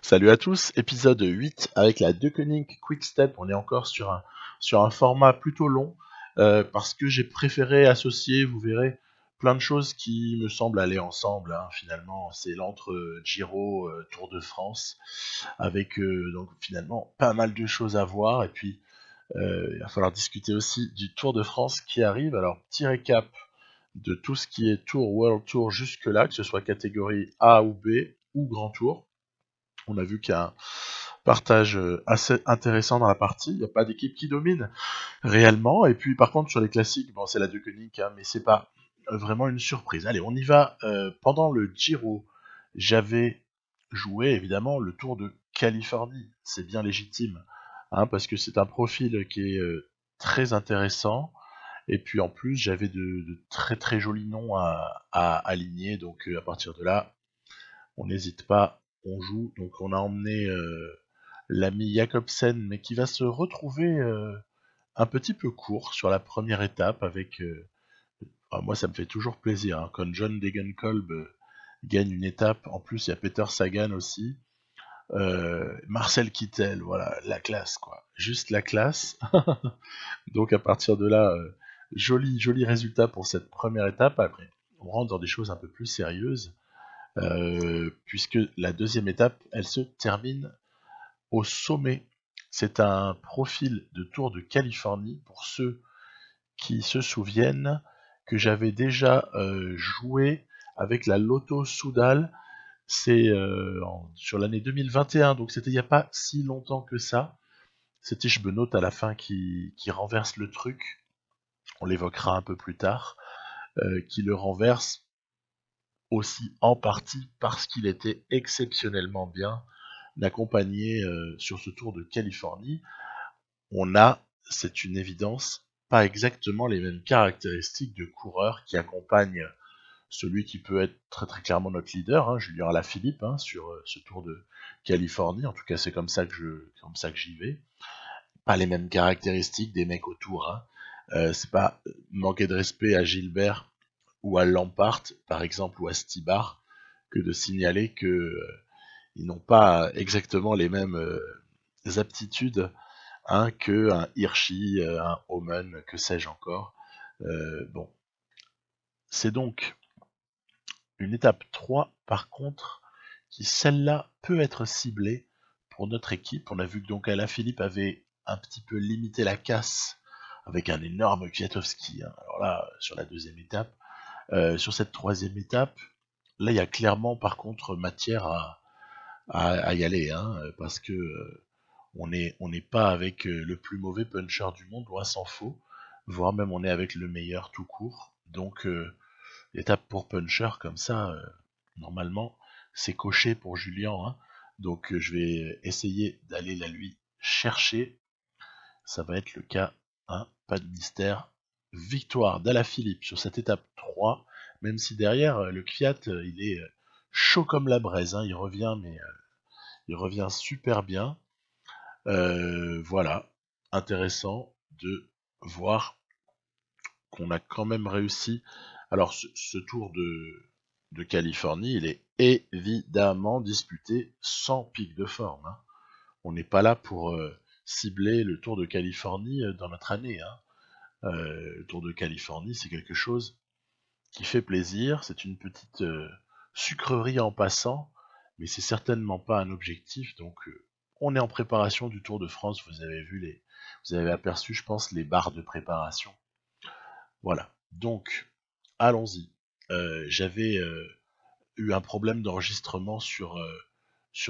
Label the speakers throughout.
Speaker 1: Salut à tous, épisode 8 avec la Deceuninck Quick-Step. On est encore sur un format plutôt long parce que j'ai préféré associer, vous verrez, plein de choses qui me semblent aller ensemble. Finalement, c'est l'entre Giro, Tour de France, avec donc finalement pas mal de choses à voir. Et puis, il va falloir discuter aussi du Tour de France qui arrive. Alors, petit récap de tout ce qui est Tour, World Tour jusque-là, que ce soit catégorie A ou B ou Grand Tour. On a vu qu'il y a un partage assez intéressant dans la partie. Il n'y a pas d'équipe qui domine réellement. Et puis par contre sur les classiques, bon c'est la Deceuninck, mais c'est pas vraiment une surprise. Allez, on y va. Pendant le Giro, j'avais joué évidemment le Tour de Californie. C'est bien légitime, parce que c'est un profil qui est très intéressant. Et puis en plus, j'avais de très très jolis noms à aligner. Donc à partir de là, on n'hésite pas, on joue. Donc on a emmené l'ami Jacobsen, mais qui va se retrouver un petit peu court sur la première étape avec... moi ça me fait toujours plaisir, quand John Degenkolb gagne une étape. En plus il y a Peter Sagan aussi. Marcel Kittel, voilà, la classe quoi. Juste la classe. Donc à partir de là, joli résultat pour cette première étape. Après, on rentre dans des choses un peu plus sérieuses. Puisque la deuxième étape, elle se termine au sommet. C'est un profil de Tour de Californie, pour ceux qui se souviennent, que j'avais déjà joué avec la Lotto Soudal. C'est sur l'année 2021, donc c'était il n'y a pas si longtemps que ça. C'était Benoît à la fin qui renverse le truc. On l'évoquera un peu plus tard. Qui le renverse aussi en partie parce qu'il était exceptionnellement bien accompagné sur ce Tour de Californie. On a, c'est une évidence, pas exactement les mêmes caractéristiques de coureurs qui accompagnent celui qui peut être très très clairement notre leader, Julien Alaphilippe, sur ce Tour de Californie. En tout cas, c'est comme ça que j'y vais. Pas les mêmes caractéristiques des mecs autour. C'est pas manquer de respect à Gilbert ou à Lampart, par exemple, ou à Stibar, que de signaler que ils n'ont pas exactement les mêmes aptitudes que un Hirschi, un Omen, que sais-je encore. Bon, c'est donc une étape 3, par contre, qui celle-là peut être ciblée pour notre équipe. On a vu que donc Alaphilippe avait un petit peu limité la casse avec un énorme Kwiatkowski. Alors là, sur la deuxième étape, sur cette troisième étape, là il y a clairement par contre matière à y aller, parce que on n'est pas avec le plus mauvais puncher du monde, loin s'en faut, voire même on est avec le meilleur tout court. Donc l'étape pour puncher comme ça, normalement c'est coché pour Julien, donc je vais essayer d'aller la lui chercher. Ça va être le cas, pas de mystère. Victoire d'Alaphilippe sur cette étape 3, même si derrière le Kvyat il est chaud comme la braise, il revient, mais il revient super bien. Voilà, intéressant de voir qu'on a quand même réussi. Alors ce Tour de Californie, il est évidemment disputé sans pic de forme. On n'est pas là pour cibler le Tour de Californie dans notre année. Le Tour de Californie, c'est quelque chose qui fait plaisir. C'est une petite sucrerie en passant, mais c'est certainement pas un objectif. Donc on est en préparation du Tour de France. Vous avez aperçu, je pense, les barres de préparation. Voilà. Donc, allons-y. J'avais eu un problème d'enregistrement sur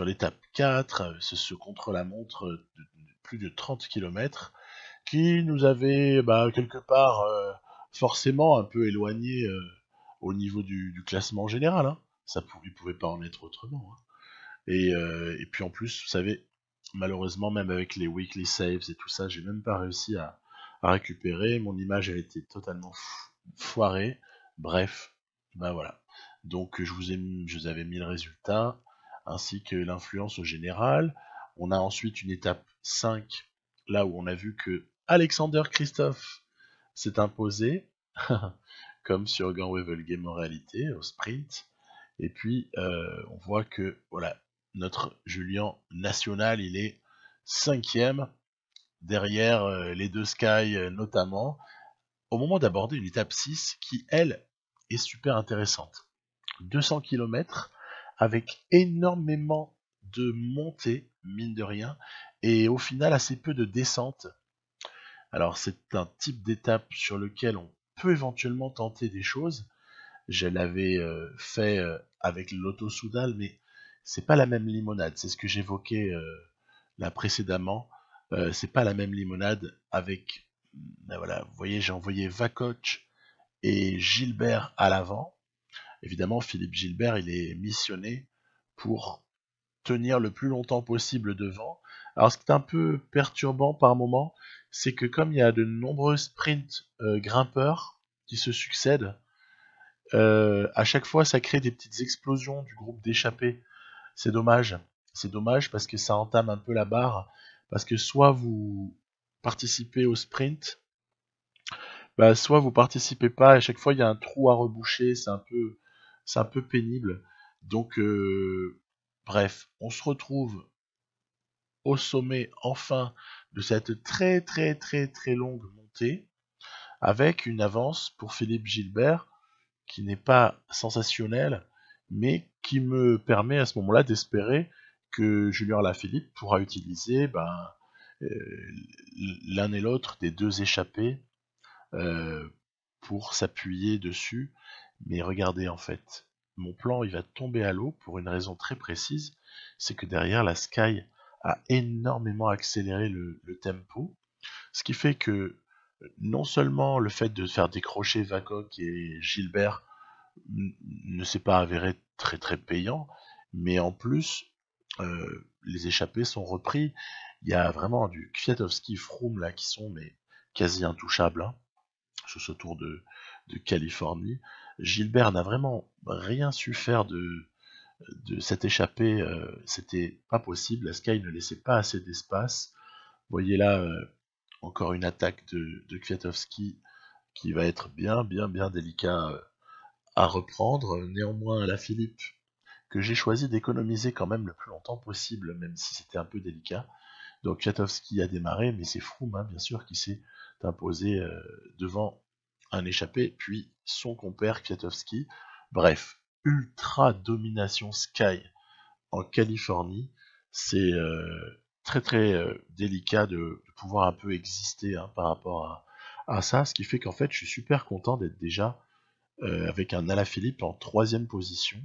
Speaker 1: l'étape 4, c'est ce contre-la-montre de plus de 30 km, qui nous avait quelque part forcément un peu éloigné au niveau du classement général. Il pouvait pas en être autrement. Et puis en plus, vous savez, malheureusement, même avec les weekly saves et tout ça, j'ai même pas réussi à récupérer. Mon image a été totalement foirée. Bref, voilà. Donc je vous avais mis le résultat, ainsi que l'influence au général. On a ensuite une étape 5, là où on a vu que Alexander Christophe s'est imposé, comme sur Gant Wevelgem en réalité, au sprint. Et puis on voit que voilà, notre Julien national, il est 5e, derrière les deux Sky notamment, au moment d'aborder une étape 6 qui, elle, est super intéressante. 200 km avec énormément de montées, mine de rien, et au final assez peu de descentes. Alors c'est un type d'étape sur lequel on peut éventuellement tenter des choses. Je l'avais fait avec le Lotto Soudal, mais c'est pas la même limonade. C'est ce que j'évoquais là précédemment. C'est pas la même limonade avec. Voilà, vous voyez, j'ai envoyé Vacoch et Gilbert à l'avant. Évidemment, Philippe Gilbert, il est missionné pour tenir le plus longtemps possible devant. Alors, ce qui est un peu perturbant par moment, c'est que comme il y a de nombreux sprints grimpeurs qui se succèdent, à chaque fois, ça crée des petites explosions du groupe d'échappés. C'est dommage. C'est dommage parce que ça entame un peu la barre. Parce que soit vous participez au sprint, bah, soit vous participez pas. À chaque fois, il y a un trou à reboucher. C'est un peu pénible. Donc, bref, on se retrouve au sommet enfin de cette très très très très longue montée avec une avance pour Philippe Gilbert qui n'est pas sensationnelle mais qui me permet à ce moment-là d'espérer que Julien Alaphilippe pourra utiliser l'un et l'autre des deux échappés euh, pour s'appuyer dessus. Mais regardez en fait, mon plan il va tomber à l'eau pour une raison très précise, c'est que derrière la Sky a énormément accéléré le tempo, ce qui fait que non seulement le fait de faire décrocher Vacoq et Gilbert ne s'est pas avéré très très payant, mais en plus les échappés sont repris. Il y a vraiment du Kwiatkowski Froome là qui sont mais quasi intouchables hein, sur ce tour de Californie. Gilbert n'a vraiment rien su faire de cette échappée, c'était pas possible. La Sky ne laissait pas assez d'espace. Vous voyez là encore une attaque de Kwiatkowski qui va être bien délicat à reprendre. Néanmoins, la Philippe, que j'ai choisi d'économiser quand même le plus longtemps possible, même si c'était un peu délicat. Donc Kwiatkowski a démarré, mais c'est Froome, hein, bien sûr, qui s'est imposé devant un échappé, puis son compère Kwiatkowski. Bref, ultra domination Sky en Californie. C'est très très délicat de pouvoir un peu exister hein, par rapport à ça, ce qui fait qu'en fait je suis super content d'être déjà avec un Alaphilippe en 3e position.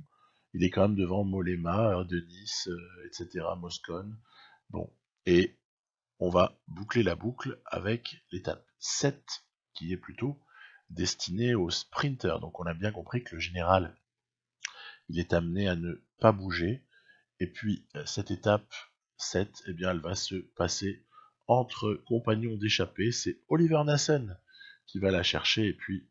Speaker 1: Il est quand même devant Mollema, de Nice, etc., Moscone. Bon, et on va boucler la boucle avec l'étape 7, qui est plutôt destinée aux sprinters. Donc on a bien compris que le général, il est amené à ne pas bouger. Et puis cette étape 7, eh bien, elle va se passer entre compagnons d'échappée. C'est Oliver Nassen qui va la chercher. Et puis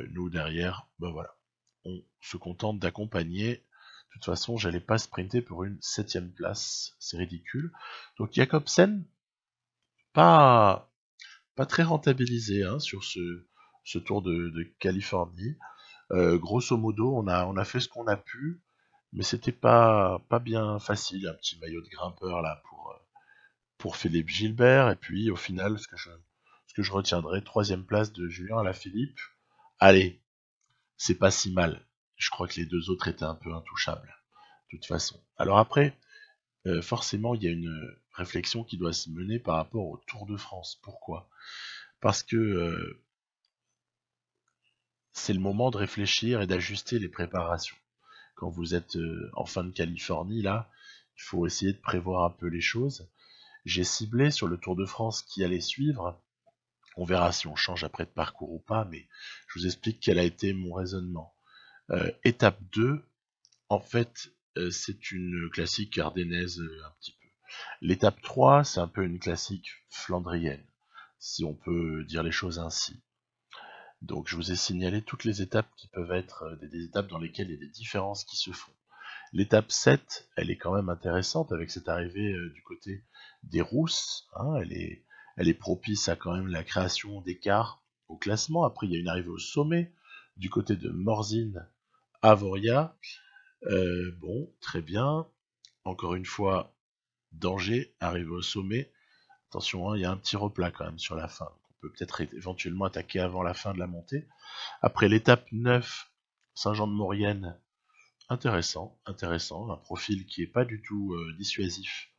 Speaker 1: nous derrière, ben voilà, on se contente d'accompagner. De toute façon, j'allais pas sprinter pour une 7e place, c'est ridicule. Donc Jacobsen, pas très rentabilisé hein, sur ce tour de Californie. Grosso modo, on a fait ce qu'on a pu, mais c'était pas bien facile, un petit maillot de grimpeur là pour Philippe Gilbert, et puis au final, ce que je retiendrai, 3e place de Julien Alaphilippe. Allez, c'est pas si mal. Je crois que les deux autres étaient un peu intouchables, de toute façon. Alors après, forcément, il y a une réflexion qui doit se mener par rapport au Tour de France. Pourquoi? Parce que c'est le moment de réfléchir et d'ajuster les préparations. Quand vous êtes en fin de Californie, là, il faut essayer de prévoir un peu les choses. J'ai ciblé sur le Tour de France qui allait suivre. On verra si on change après de parcours ou pas, mais je vous explique quel a été mon raisonnement. Étape 2, en fait, c'est une classique ardennaise un petit peu. L'étape 3, c'est un peu une classique flandrienne, si on peut dire les choses ainsi. Donc je vous ai signalé toutes les étapes qui peuvent être des étapes dans lesquelles il y a des différences qui se font. L'étape 7, elle est quand même intéressante avec cette arrivée du côté des Rousses. Hein, elle est propice à quand même la création d'écarts au classement. Après, il y a une arrivée au sommet du côté de Morzine, Avoria. Bon, très bien. encore une fois, danger, arrivé au sommet. Attention, hein, il y a un petit replat quand même sur la fin. Donc on peut peut-être éventuellement attaquer avant la fin de la montée. Après l'étape 9, Saint-Jean-de-Maurienne, intéressant, intéressant. Un profil qui n'est pas du tout dissuasif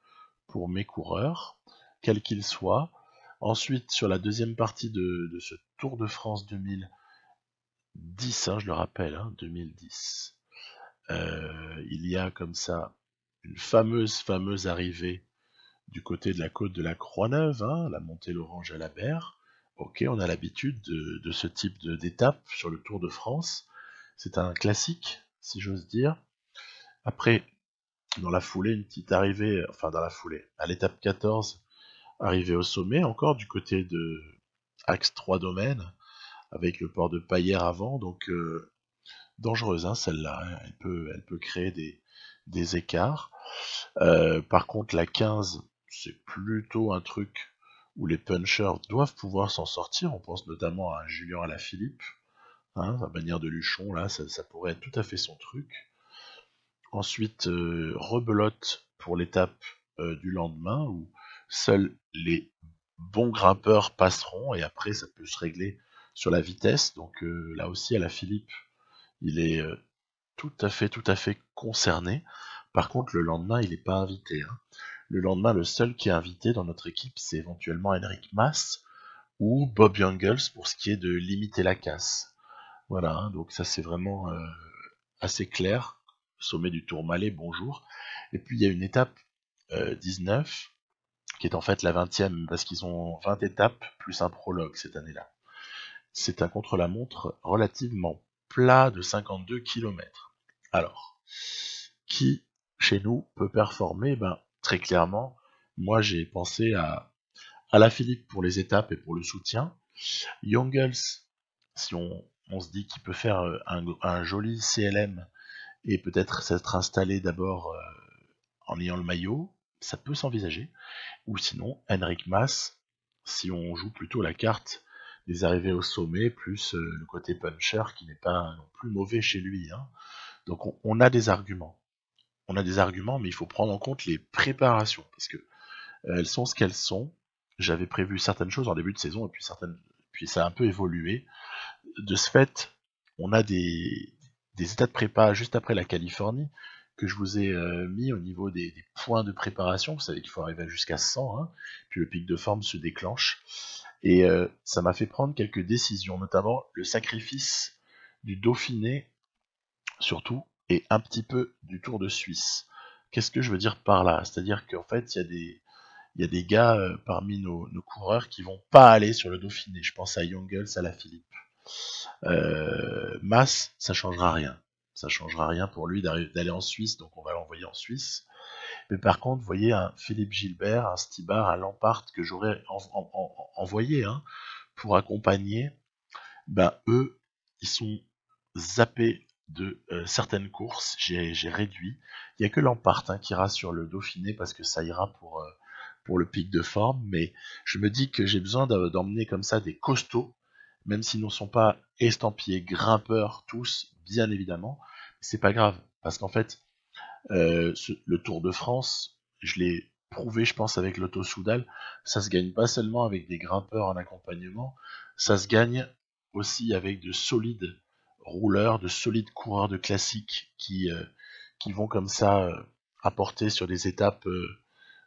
Speaker 1: pour mes coureurs, quels qu'ils soient. Ensuite, sur la deuxième partie de ce Tour de France 2010, hein, je le rappelle, hein, 2010, il y a comme ça une fameuse arrivée du côté de la côte de la Croix-Neuve, hein, la montée l'Orange à la Berre. Ok, on a l'habitude de ce type d'étape sur le Tour de France. C'est un classique, si j'ose dire. Après, dans la foulée, une petite arrivée, enfin dans la foulée, à l'étape 14, arrivée au sommet, encore du côté de Axe 3 Domaines, avec le port de Paillères avant, donc dangereuse hein, celle-là, hein. Elle peut créer des écarts. Par contre, la 15, c'est plutôt un truc où les punchers doivent pouvoir s'en sortir. On pense notamment à Julien Alaphilippe, hein, à manière de Luchon, là, ça pourrait être tout à fait son truc. Ensuite, rebelote pour l'étape du lendemain, où seuls les bons grimpeurs passeront, et après ça peut se régler sur la vitesse. Donc là aussi, Alaphilippe, il est tout à fait concerné. Par contre, le lendemain, il n'est pas invité. Hein. Le lendemain, le seul qui est invité dans notre équipe, c'est éventuellement Henrik Mas ou Bob Jungels pour ce qui est de limiter la casse. Voilà, hein, donc ça c'est vraiment assez clair. Sommet du Tourmalet, bonjour. Et puis il y a une étape 19 qui est en fait la 20e parce qu'ils ont 20 étapes plus un prologue cette année-là. C'est un contre-la-montre relativement plat de 52 km. Alors, qui chez nous peut performer? Ben, très clairement, moi j'ai pensé à Alaphilippe pour les étapes et pour le soutien. Jungels, si on se dit qu'il peut faire un joli CLM et peut-être s'être installé d'abord en ayant le maillot, ça peut s'envisager. Ou sinon, Henrik Mas, si on joue plutôt la carte des arrivées au sommet, plus le côté puncher qui n'est pas non plus mauvais chez lui. Hein. Donc on a des arguments. On a des arguments, mais il faut prendre en compte les préparations, parce que elles sont ce qu'elles sont. J'avais prévu certaines choses en début de saison, et puis ça a un peu évolué. De ce fait, on a des états de prépa juste après la Californie, que je vous ai mis au niveau des points de préparation. Vous savez qu'il faut arriver jusqu'à 100, hein, puis le pic de forme se déclenche. Et ça m'a fait prendre quelques décisions, notamment le sacrifice du Dauphiné, surtout, et un petit peu du Tour de Suisse. Qu'est-ce que je veux dire par là? C'est-à-dire qu'en fait, il y a des gars parmi nos coureurs qui vont pas aller sur le Dauphiné. Je pense à Jungels, à Alaphilippe. Mas, ça changera rien. Ça changera rien pour lui d'aller en Suisse, donc on va l'envoyer en Suisse. Mais par contre, vous voyez un Philippe Gilbert, un Stibar, un Lampard que j'aurais envoyé hein, pour accompagner, ben eux, ils sont zappés de certaines courses. J'ai réduit. Il n'y a que Lampard hein, qui ira sur le Dauphiné parce que ça ira pour le pic de forme. Mais je me dis que j'ai besoin d'emmener comme ça des costauds, même s'ils ne sont pas estampillés grimpeurs tous, bien évidemment. C'est pas grave parce qu'en fait, le Tour de France, je l'ai prouvé, je pense, avec l'Auto Soudal, ça se gagne pas seulement avec des grimpeurs en accompagnement, ça se gagne aussi avec de solides rouleurs, de solides coureurs de classiques qui vont comme ça apporter sur des étapes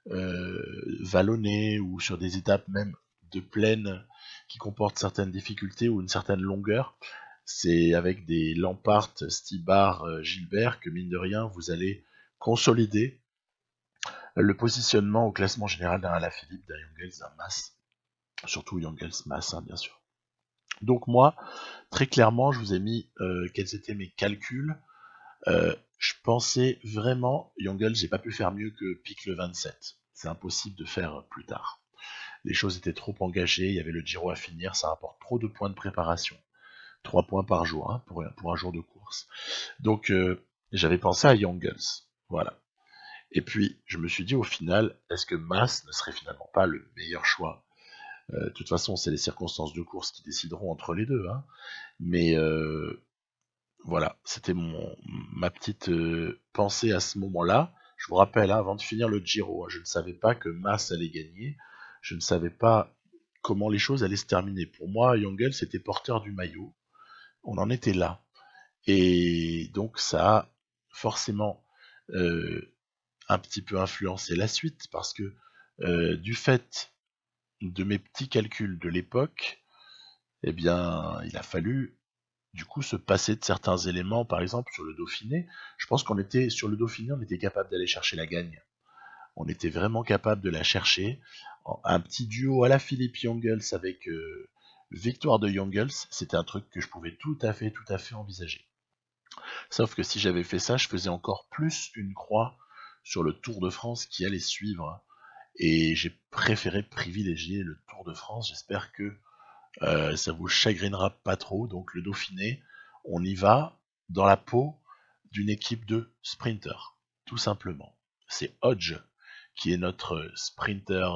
Speaker 1: vallonnées ou sur des étapes même de plaine qui comportent certaines difficultés ou une certaine longueur. C'est avec des Lampard, Stibar, Gilbert que mine de rien vous allez consolider le positionnement au classement général d'un Alaphilippe, d'un Jungels, d'un Mas, surtout Jungels, Mas hein, bien sûr. Donc moi, très clairement, je vous ai mis quels étaient mes calculs. Je pensais vraiment, Jungels, j'ai pas pu faire mieux que pique le 27. C'est impossible de faire plus tard. Les choses étaient trop engagées, il y avait le Giro à finir, ça rapporte trop de points de préparation. 3 points par jour hein, pour un jour de course. Donc j'avais pensé à Jungels. Voilà. Et puis, je me suis dit au final, est-ce que Mas ne serait finalement pas le meilleur choix? De toute façon, c'est les circonstances de course qui décideront entre les deux. Hein. Mais voilà, c'était ma petite pensée à ce moment-là. Je vous rappelle, hein, avant de finir le Giro, hein, je ne savais pas que Mas allait gagner. Je ne savais pas comment les choses allaient se terminer. Pour moi, Jungels était porteur du maillot. On en était là. Et donc ça a forcément un petit peu influencé la suite, parce que du fait de mes petits calculs de l'époque, eh bien, il a fallu du coup se passer de certains éléments. Par exemple, sur le Dauphiné, je pense qu'on était sur le Dauphiné, on était capable d'aller chercher la gagne. On était vraiment capable de la chercher. Un petit duo à la Philippe Jungels avec victoire de Jungels, c'était un truc que je pouvais tout à fait envisager. Sauf que si j'avais fait ça, je faisais encore plus une croix sur le Tour de France qui allait suivre. Et j'ai préféré privilégier le Tour de France. J'espère que ça vous chagrinera pas trop. Donc le Dauphiné, on y va dans la peau d'une équipe de sprinters, tout simplement. C'est Hodge qui est notre sprinter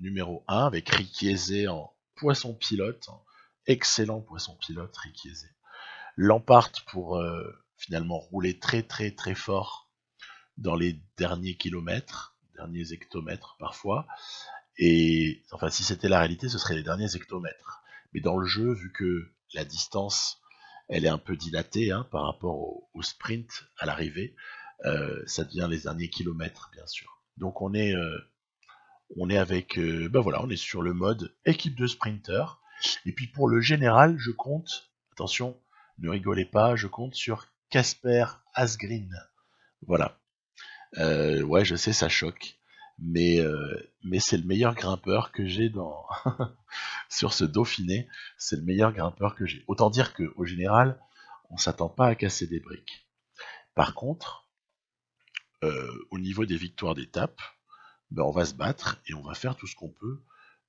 Speaker 1: numéro 1, avec Ricky Eze en poisson pilote. Excellent poisson pilote, Ricky Eze. Lampard pour finalement rouler très fort dans les derniers kilomètres, derniers hectomètres parfois. Et enfin, si c'était la réalité, ce serait les derniers hectomètres. Mais dans le jeu, vu que la distance, elle est un peu dilatée hein, par rapport au sprint à l'arrivée, ça devient les derniers kilomètres, bien sûr. Donc on est avec, voilà, on est sur le mode équipe de sprinters. Et puis pour le général, je compte, attention, ne rigolez pas, je compte sur Casper Asgreen. Voilà. Ouais, je sais, ça choque. Mais c'est le meilleur grimpeur que j'ai dans sur ce Dauphiné. C'est le meilleur grimpeur que j'ai. Autant dire qu'au général, on s'attend pas à casser des briques. Par contre, au niveau des victoires d'étape, ben on va se battre et on va faire tout ce qu'on peut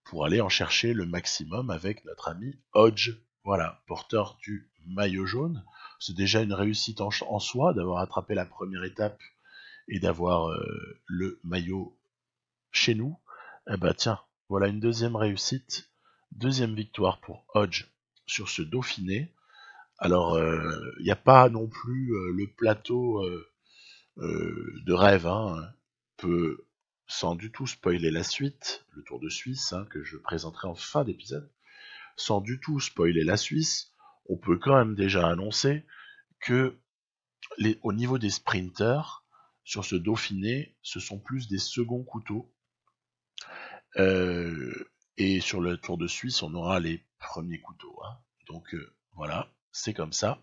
Speaker 1: pour aller en chercher le maximum avec notre ami Hodge. Voilà, porteur du maillot jaune. C'est déjà une réussite en soi d'avoir attrapé la première étape et d'avoir le maillot chez nous. Eh ben tiens, voilà une deuxième réussite, deuxième victoire pour Hodge sur ce Dauphiné. Alors, il n'y a pas non plus le plateau de rêve, hein, peut sans du tout spoiler la suite, le Tour de Suisse, hein, que je présenterai en fin d'épisode, sans du tout spoiler la Suisse, on peut quand même déjà annoncer que au niveau des sprinters, sur ce Dauphiné, ce sont plus des seconds couteaux. Et sur le Tour de Suisse, on aura les premiers couteaux. Hein. Donc voilà, c'est comme ça.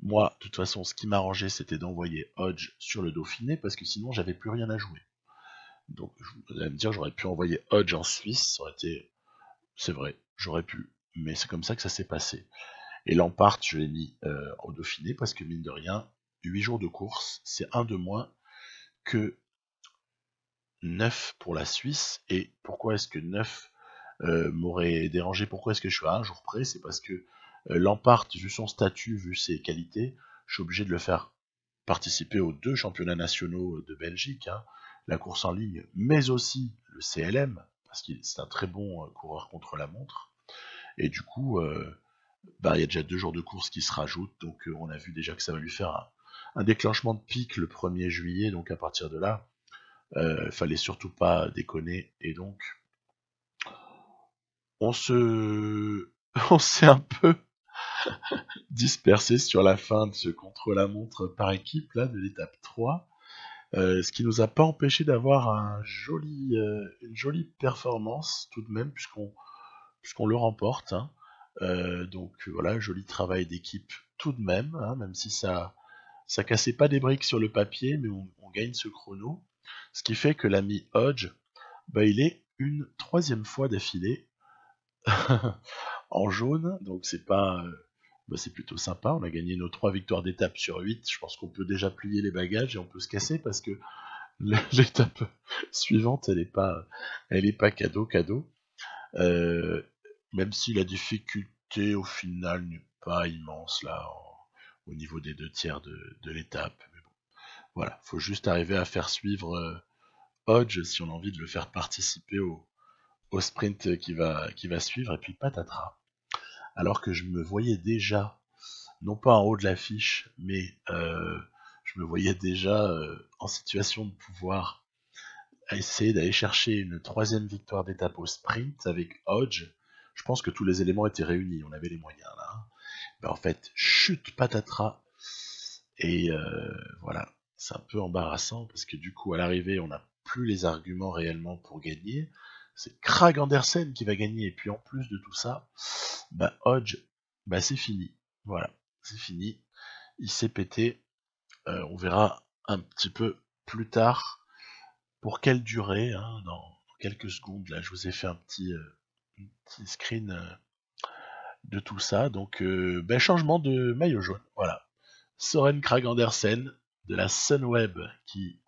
Speaker 1: Moi, de toute façon, ce qui m'arrangeait, c'était d'envoyer Hodge sur le Dauphiné, parce que sinon, j'avais plus rien à jouer. Donc, vous allez me dire, j'aurais pu envoyer Hodge en Suisse, ça aurait été... C'est vrai, j'aurais pu. Mais c'est comme ça que ça s'est passé. Et Lampard, je l'ai mis au Dauphiné, parce que mine de rien, 8 jours de course, c'est un de moins que 9 pour la Suisse. Et pourquoi est-ce que 9 m'aurait dérangé? Pourquoi est-ce que je suis à un jour près? C'est parce que Lampard, vu son statut, vu ses qualités, je suis obligé de le faire participer aux 2 championnats nationaux de Belgique, hein, la course en ligne, mais aussi le CLM, parce que c'est un très bon coureur contre la montre. Et du coup, il y a déjà 2 jours de course qui se rajoutent, donc on a vu déjà que ça va lui faire un déclenchement de pic le 1er juillet, donc à partir de là, fallait surtout pas déconner, et donc on s'est un peu dispersé sur la fin de ce contre-la-montre par équipe là de l'étape 3, ce qui nous a pas empêché d'avoir une jolie performance tout de même, puisqu'on le remporte. Hein. Donc voilà, joli travail d'équipe tout de même, hein, même si ça cassait pas des briques sur le papier, mais on gagne ce chrono. Ce qui fait que l'ami Hodge, il est une 3e fois d'affilée en jaune, donc c'est plutôt sympa. On a gagné nos 3 victoires d'étape sur 8. Je pense qu'on peut déjà plier les bagages et on peut se casser, parce que l'étape suivante, elle est pas cadeau. Même si la difficulté au final n'est pas immense là au niveau des 2 tiers de l'étape. Mais bon, voilà, faut juste arriver à faire suivre Hodge si on a envie de le faire participer au sprint qui va suivre, et puis patatras. Alors que je me voyais déjà, non pas en haut de l'affiche, mais je me voyais déjà en situation de pouvoir essayer d'aller chercher une troisième victoire d'étape au sprint avec Hodge. Je pense que tous les éléments étaient réunis, on avait les moyens là. Ben, en fait, chute patatras. Et voilà, c'est un peu embarrassant parce que du coup, à l'arrivée, on n'a plus les arguments réellement pour gagner. C'est Krag Andersen qui va gagner. Et puis en plus de tout ça, bah Hodge, bah c'est fini. Voilà, c'est fini. Il s'est pété. On verra un petit peu plus tard pour quelle durée, hein, dans quelques secondes. Là, je vous ai fait un petit screen de tout ça. Donc, ben, changement de maillot jaune. Voilà. Soren Krag Andersen de la Sunweb qui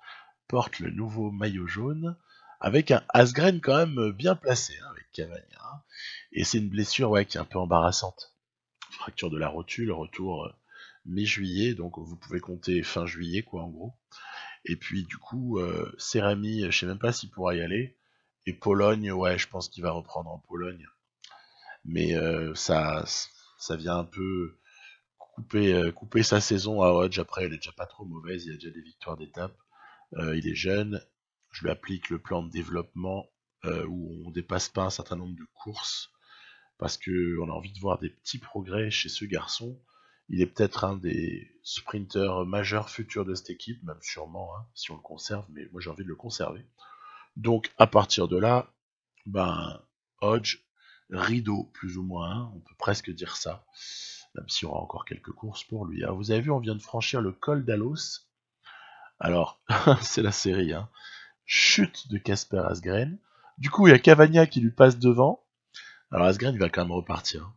Speaker 1: porte le nouveau maillot jaune avec un Asgren quand même bien placé hein, avec Cavagna. Et c'est une blessure ouais, qui est un peu embarrassante. Fracture de la rotule, retour mi-juillet, donc vous pouvez compter fin juillet quoi en gros. Et puis du coup, Cérami, je sais même pas s'il pourra y aller. Et Pologne, ouais, je pense qu'il va reprendre en Pologne. Mais ça vient un peu couper sa saison à Hodge. Après, elle est déjà pas trop mauvaise, il y a déjà des victoires d'étape. Il est jeune, je lui applique le plan de développement où on dépasse pas un certain nombre de courses parce qu'on a envie de voir des petits progrès chez ce garçon. Il est peut-être un des sprinteurs majeurs futurs de cette équipe, même sûrement, hein, si on le conserve, mais moi j'ai envie de le conserver. Donc à partir de là, ben Hodge, rideau plus ou moins, hein, on peut presque dire ça, même s'il y aura encore quelques courses pour lui. Alors, vous avez vu, on vient de franchir le col d'Alos. Alors, c'est la série, hein. Chute de Casper Asgreen. Du coup, il y a Cavagna qui lui passe devant. Alors Asgreen, il va quand même repartir. Hein.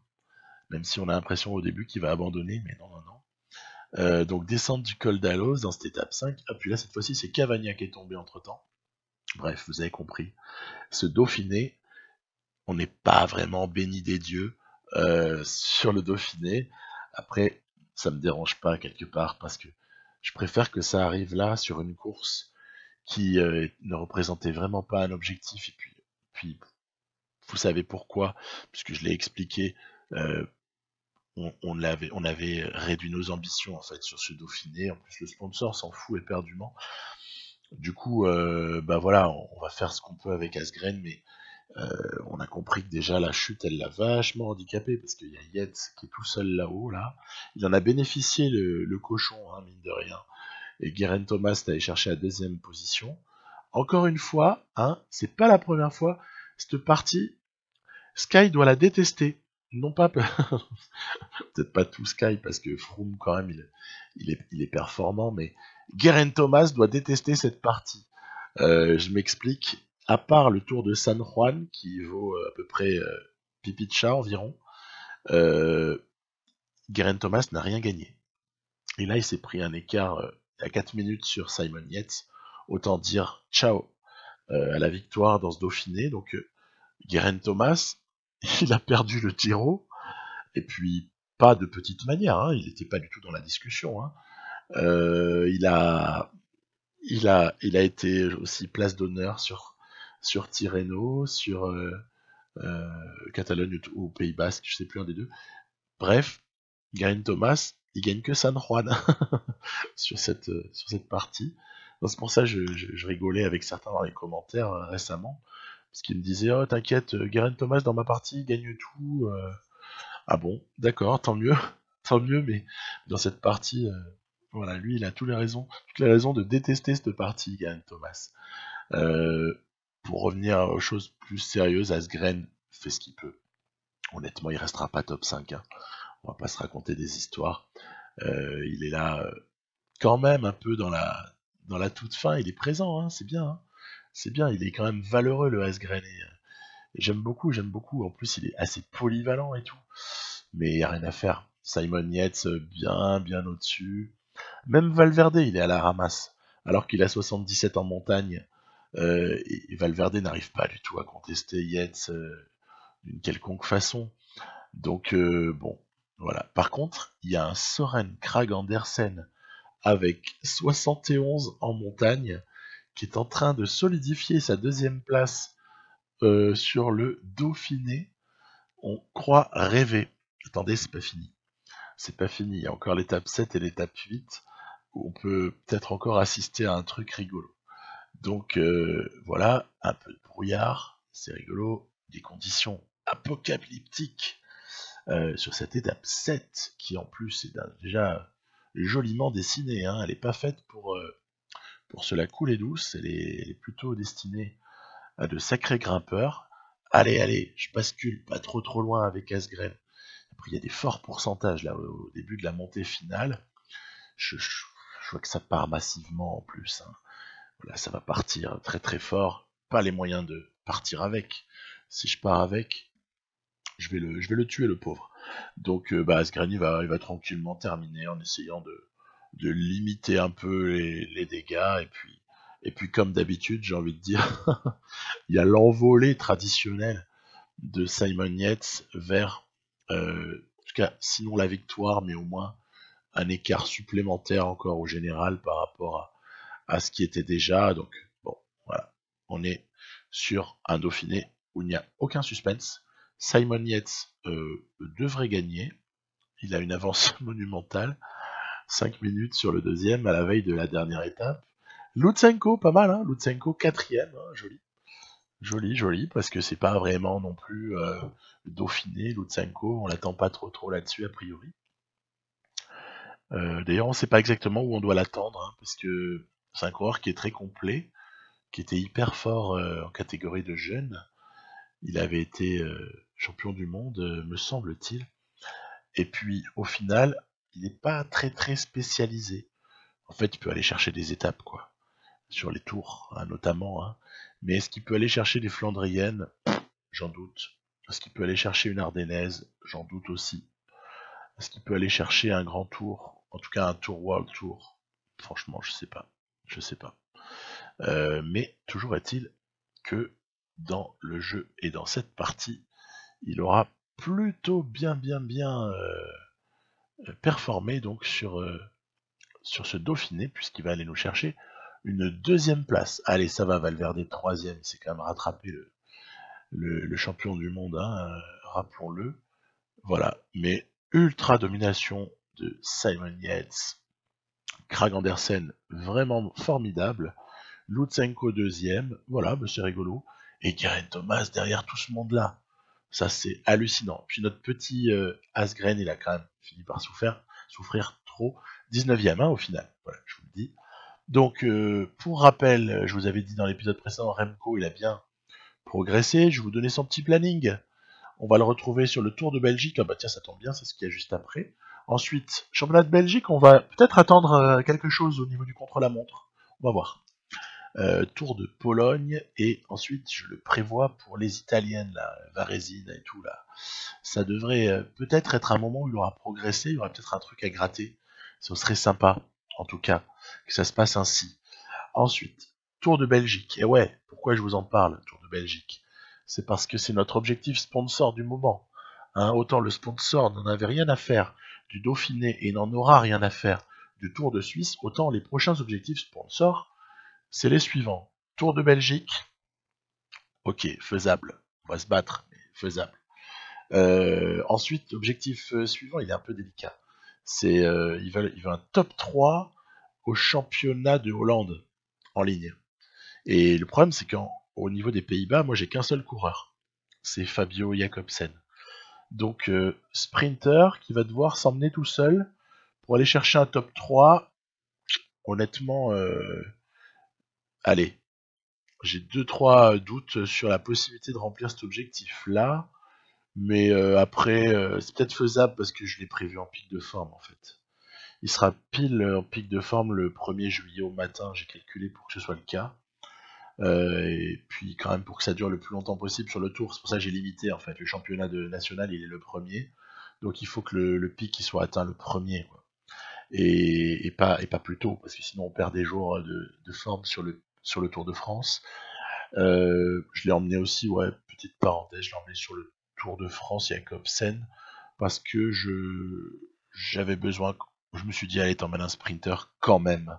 Speaker 1: Même si on a l'impression au début qu'il va abandonner, mais non, non, non. Donc descente du col d'Alos dans cette étape 5. Ah, puis là, cette fois-ci, c'est Cavagna qui est tombé entre-temps. Bref, vous avez compris. Ce Dauphiné, on n'est pas vraiment béni des dieux sur le Dauphiné. Après, ça me dérange pas quelque part parce que je préfère que ça arrive là sur une course qui ne représentait vraiment pas un objectif. Et puis vous savez pourquoi, puisque je l'ai expliqué, euh, on avait réduit nos ambitions en fait sur ce Dauphiné. En plus, le sponsor s'en fout éperdument. Du coup, bah voilà, on va faire ce qu'on peut avec Asgreen, mais on a compris que déjà la chute, elle l'a vachement handicapé parce qu'il y a Yates qui est tout seul là-haut, là. Il en a bénéficié le cochon, hein, mine de rien. Et Geraint Thomas est allé chercher la deuxième position. Encore une fois, hein, c'est pas la première fois. Cette partie, Sky doit la détester. Non pas peut-être pas tout Sky parce que Froome quand même il est performant, mais Geraint Thomas doit détester cette partie. Je m'explique. À part le Tour de San Juan qui vaut à peu près pipi de chat environ, euh, Geraint Thomas n'a rien gagné. Et là il s'est pris un écart à 4 minutes sur Simon Yates. Autant dire ciao à la victoire dans ce Dauphiné. Donc Geraint Thomas, il a perdu le Giro, et puis pas de petite manière, hein, il n'était pas du tout dans la discussion. Hein. Il a été aussi place d'honneur sur Tirreno, sur Catalogne ou Pays Basque, je sais plus un des deux. Bref, Geraint Thomas, il gagne que San Juan sur cette partie. Donc c'est pour ça que je rigolais avec certains dans les commentaires récemment, parce qu'ils me disaient oh t'inquiète, Geraint Thomas dans ma partie il gagne tout. Ah bon, d'accord, tant mieux, tant mieux, mais dans cette partie, voilà, lui il a toutes les raisons de détester cette partie, Geraint Thomas. Euh, pour revenir aux choses plus sérieuses, Asgreen fait ce qu'il peut. Honnêtement, il restera pas top 5. Hein. On va pas se raconter des histoires. Il est là quand même un peu dans la toute fin. Il est présent, hein, c'est bien. Hein. C'est bien, il est quand même valeureux le Asgreen. Et j'aime beaucoup, j'aime beaucoup. En plus, il est assez polyvalent et tout. Mais il n'y a rien à faire. Simon Yates, bien au-dessus. Même Valverde, il est à la ramasse. Alors qu'il a 77 en montagne. Et Valverde n'arrive pas du tout à contester Yates d'une quelconque façon. Donc, bon, voilà. Par contre, il y a un Soren Krag Andersen avec 71 en montagne qui est en train de solidifier sa deuxième place sur le Dauphiné. On croit rêver. Attendez, c'est pas fini. C'est pas fini. Il y a encore l'étape 7 et l'étape 8. on peut peut-être encore assister à un truc rigolo. Donc voilà, un peu de brouillard, c'est rigolo, des conditions apocalyptiques sur cette étape 7, qui en plus est déjà joliment dessinée, hein. Elle n'est pas faite pour se la couler douce, elle est plutôt destinée à de sacrés grimpeurs. Allez, je bascule pas trop loin avec Asgreen. Après, il y a des forts pourcentages là au début de la montée finale. Je vois que ça part massivement en plus, hein. Voilà, ça va partir très fort. Pas les moyens de partir avec. Si je pars avec, je vais le tuer le pauvre. Donc Asgreen il va tranquillement terminer en essayant de limiter un peu les dégâts et puis comme d'habitude j'ai envie de dire il y a l'envolée traditionnelle de Simon Yates vers en tout cas sinon la victoire mais au moins un écart supplémentaire encore au général par rapport à ce qui était déjà. Donc bon voilà, on est sur un Dauphiné où il n'y a aucun suspense. Simon Yates devrait gagner. Il a une avance monumentale. 5 minutes sur le deuxième à la veille de la dernière étape. Lutsenko, pas mal, hein. Lutsenko, quatrième, hein, joli. Joli, parce que c'est pas vraiment non plus Dauphiné, Lutsenko, on l'attend pas trop là-dessus a priori. D'ailleurs, on sait pas exactement où on doit l'attendre, hein, parce que c'est un coureur qui est très complet, qui était hyper fort en catégorie de jeunes. Il avait été champion du monde, me semble-t-il. Et puis, au final, il n'est pas très spécialisé. En fait, il peut aller chercher des étapes, quoi, sur les tours, hein, notamment. Hein. Mais est-ce qu'il peut aller chercher des Flandriennes? J'en doute. Est-ce qu'il peut aller chercher une Ardennaise? J'en doute aussi. Est-ce qu'il peut aller chercher un grand tour? En tout cas, un Tour World Tour? Franchement, je sais pas. Je sais pas. Mais toujours est-il que dans le jeu et dans cette partie, il aura plutôt bien performé donc sur ce Dauphiné, puisqu'il va aller nous chercher une deuxième place. Allez, ça va, Valverde troisième, il s'est quand même rattrapé le champion du monde, hein, rappelons-le. Voilà, mais ultra domination de Simon Yates. Krag Andersen, vraiment formidable. Lutsenko deuxième, voilà, c'est rigolo. Et Geraint Thomas derrière tout ce monde-là. Ça, c'est hallucinant. Puis notre petit Asgreen, il a quand même fini par souffrir trop. 19ème, hein, au final. Voilà, je vous le dis. Donc, pour rappel, je vous avais dit dans l'épisode précédent, Remco, il a bien progressé. Je vais vous donner son petit planning. On va le retrouver sur le Tour de Belgique. Ah bah tiens, ça tombe bien, c'est ce qu'il y a juste après. Ensuite, championnat de Belgique, on va peut-être attendre quelque chose au niveau du contre-la-montre. On va voir. Tour de Pologne, et ensuite, je le prévois pour les Italiennes, là, Varesine et tout, là. Ça devrait peut-être être un moment où il aura progressé, il y aura peut-être un truc à gratter. Ce serait sympa, en tout cas, que ça se passe ainsi. Ensuite, Tour de Belgique. Et ouais, pourquoi je vous en parle, Tour de Belgique? C'est parce que c'est notre objectif sponsor du moment. Hein, autant le sponsor n'en avait rien à faire du Dauphiné et n'en aura rien à faire du Tour de Suisse, autant les prochains objectifs sponsors, c'est les suivants. Tour de Belgique, ok, faisable. On va se battre, mais faisable. Ensuite, l'objectif suivant, il est un peu délicat. C'est il veut un top 3 au championnat de Hollande en ligne. Et le problème, c'est qu'au niveau des Pays-Bas, moi j'ai qu'un seul coureur. C'est Fabio Jacobsen. Donc sprinter qui va devoir s'emmener tout seul pour aller chercher un top 3. Honnêtement, allez, j'ai 2-3 doutes sur la possibilité de remplir cet objectif-là. Mais après, c'est peut-être faisable parce que je l'ai prévu en pic de forme en fait. Il sera pile en pic de forme le 1er juillet au matin, j'ai calculé pour que ce soit le cas. Et puis quand même pour que ça dure le plus longtemps possible sur le tour, c'est pour ça que j'ai limité en fait. Le championnat national il est le premier, donc il faut que le pic il soit atteint le premier, quoi. Et pas plus tôt, parce que sinon on perd des jours de forme sur le Tour de France. Je l'ai emmené aussi, ouais, petite parenthèse, je l'ai emmené sur le Tour de France Jacobsen, parce que j'avais besoin, je me suis dit allez t'emmènes un sprinter quand même.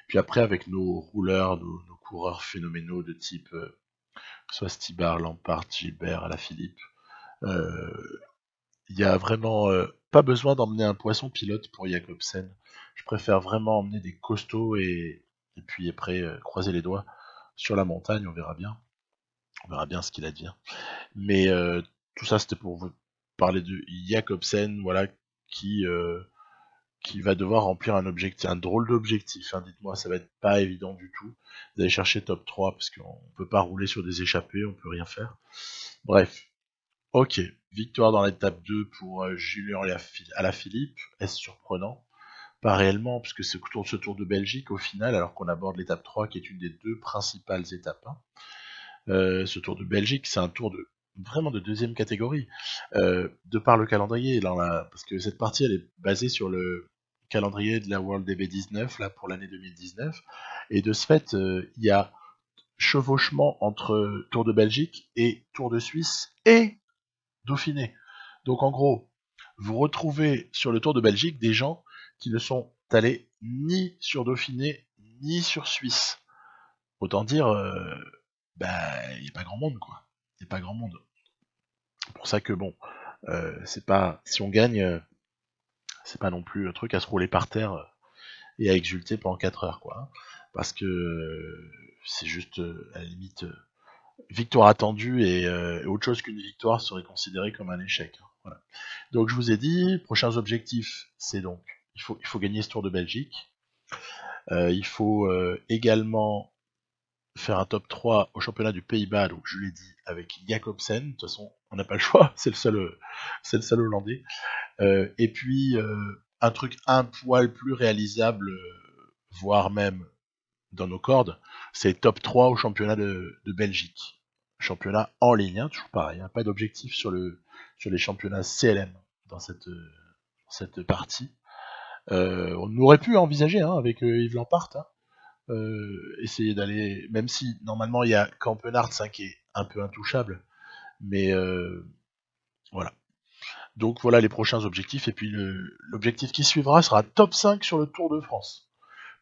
Speaker 1: Puis après avec nos rouleurs, nos coureurs phénoménaux de type soit Stibar, Lampard, Gilbert, Alaphilippe, Il y a vraiment pas besoin d'emmener un poisson pilote pour Jacobsen. Je préfère vraiment emmener des costauds et puis après croiser les doigts sur la montagne, on verra bien. On verra bien ce qu'il advient. Mais tout ça c'était pour vous parler de Jacobsen, voilà, qui, euh, qui va devoir remplir un objectif, un drôle d'objectif. Hein. Dites-moi, ça va être pas évident du tout d'aller chercher top 3 parce qu'on peut pas rouler sur des échappées, on peut rien faire. Bref, ok. Victoire dans l'étape 2 pour Julien Alaphilippe. Est-ce surprenant? Pas réellement, puisque c'est ce tour de Belgique au final, alors qu'on aborde l'étape 3 qui est une des deux principales étapes. Hein. Ce tour de Belgique, c'est un tour de vraiment de deuxième catégorie, de par le calendrier, parce que cette partie elle est basée sur le calendrier de la World DB19 là pour l'année 2019, et de ce fait, il y a chevauchement entre Tour de Belgique et Tour de Suisse et Dauphiné. Donc en gros, vous retrouvez sur le Tour de Belgique des gens qui ne sont allés ni sur Dauphiné ni sur Suisse. Autant dire, il n'y a pas grand monde quoi. Il n'y a pas grand monde. C'est pour ça que bon, c'est pas si on gagne, c'est pas non plus un truc à se rouler par terre et à exulter pendant 4 heures quoi. Hein. Parce que c'est juste à la limite victoire attendue et autre chose qu'une victoire serait considéré comme un échec. Hein. Voilà. Donc je vous ai dit, prochains objectifs, c'est donc il faut gagner ce Tour de Belgique. Il faut également faire un top 3 au championnat du Pays-Bas, donc je l'ai dit, avec Jacobsen. De toute façon, on n'a pas le choix, c'est le seul Hollandais. Et puis un truc un poil plus réalisable, voire même dans nos cordes, c'est top 3 au championnat de Belgique. Championnat en ligne, hein, toujours pareil, hein, pas d'objectif sur les championnats CLM dans cette partie. On aurait pu envisager hein, avec Yves Lampart, hein, essayer d'aller, même si normalement il y a Campenard hein, qui est un peu intouchable, mais voilà. Donc voilà les prochains objectifs, et puis l'objectif qui suivra sera top 5 sur le Tour de France.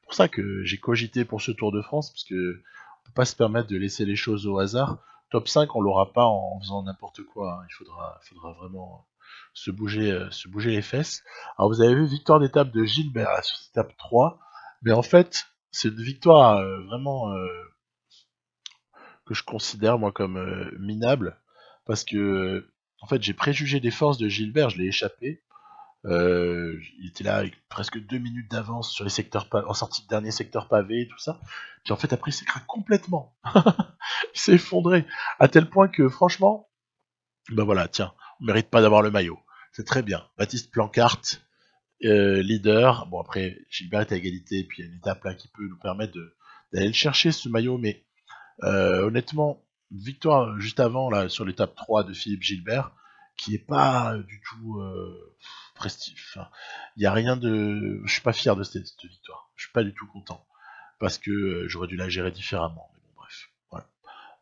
Speaker 1: C'est pour ça que j'ai cogité pour ce Tour de France, parce que on peut pas se permettre de laisser les choses au hasard. Top 5, on l'aura pas en faisant n'importe quoi. Hein. Il faudra vraiment se bouger les fesses. Alors vous avez vu victoire d'étape de Gilbert sur cette étape 3, mais en fait c'est une victoire vraiment que je considère moi comme minable, parce que en fait j'ai préjugé des forces de Gilbert, je l'ai échappé. Il était là avec presque 2 minutes d'avance sur les secteurs en sortie de dernier secteur pavé et tout ça. Puis en fait après il s'écrase complètement. Il s'est effondré. À tel point que franchement, ben voilà, tiens, on mérite pas d'avoir le maillot. C'est très bien. Baptiste Plancart, leader. Bon après, Gilbert est à égalité, et puis il y a une étape là qui peut nous permettre d'aller le chercher ce maillot, mais honnêtement, victoire juste avant là sur l'étape 3 de Philippe Gilbert, qui est pas du tout prestige. Enfin, il y a rien de, je suis pas fier de cette victoire. Je suis pas du tout content parce que j'aurais dû la gérer différemment. Mais bon, bref, voilà.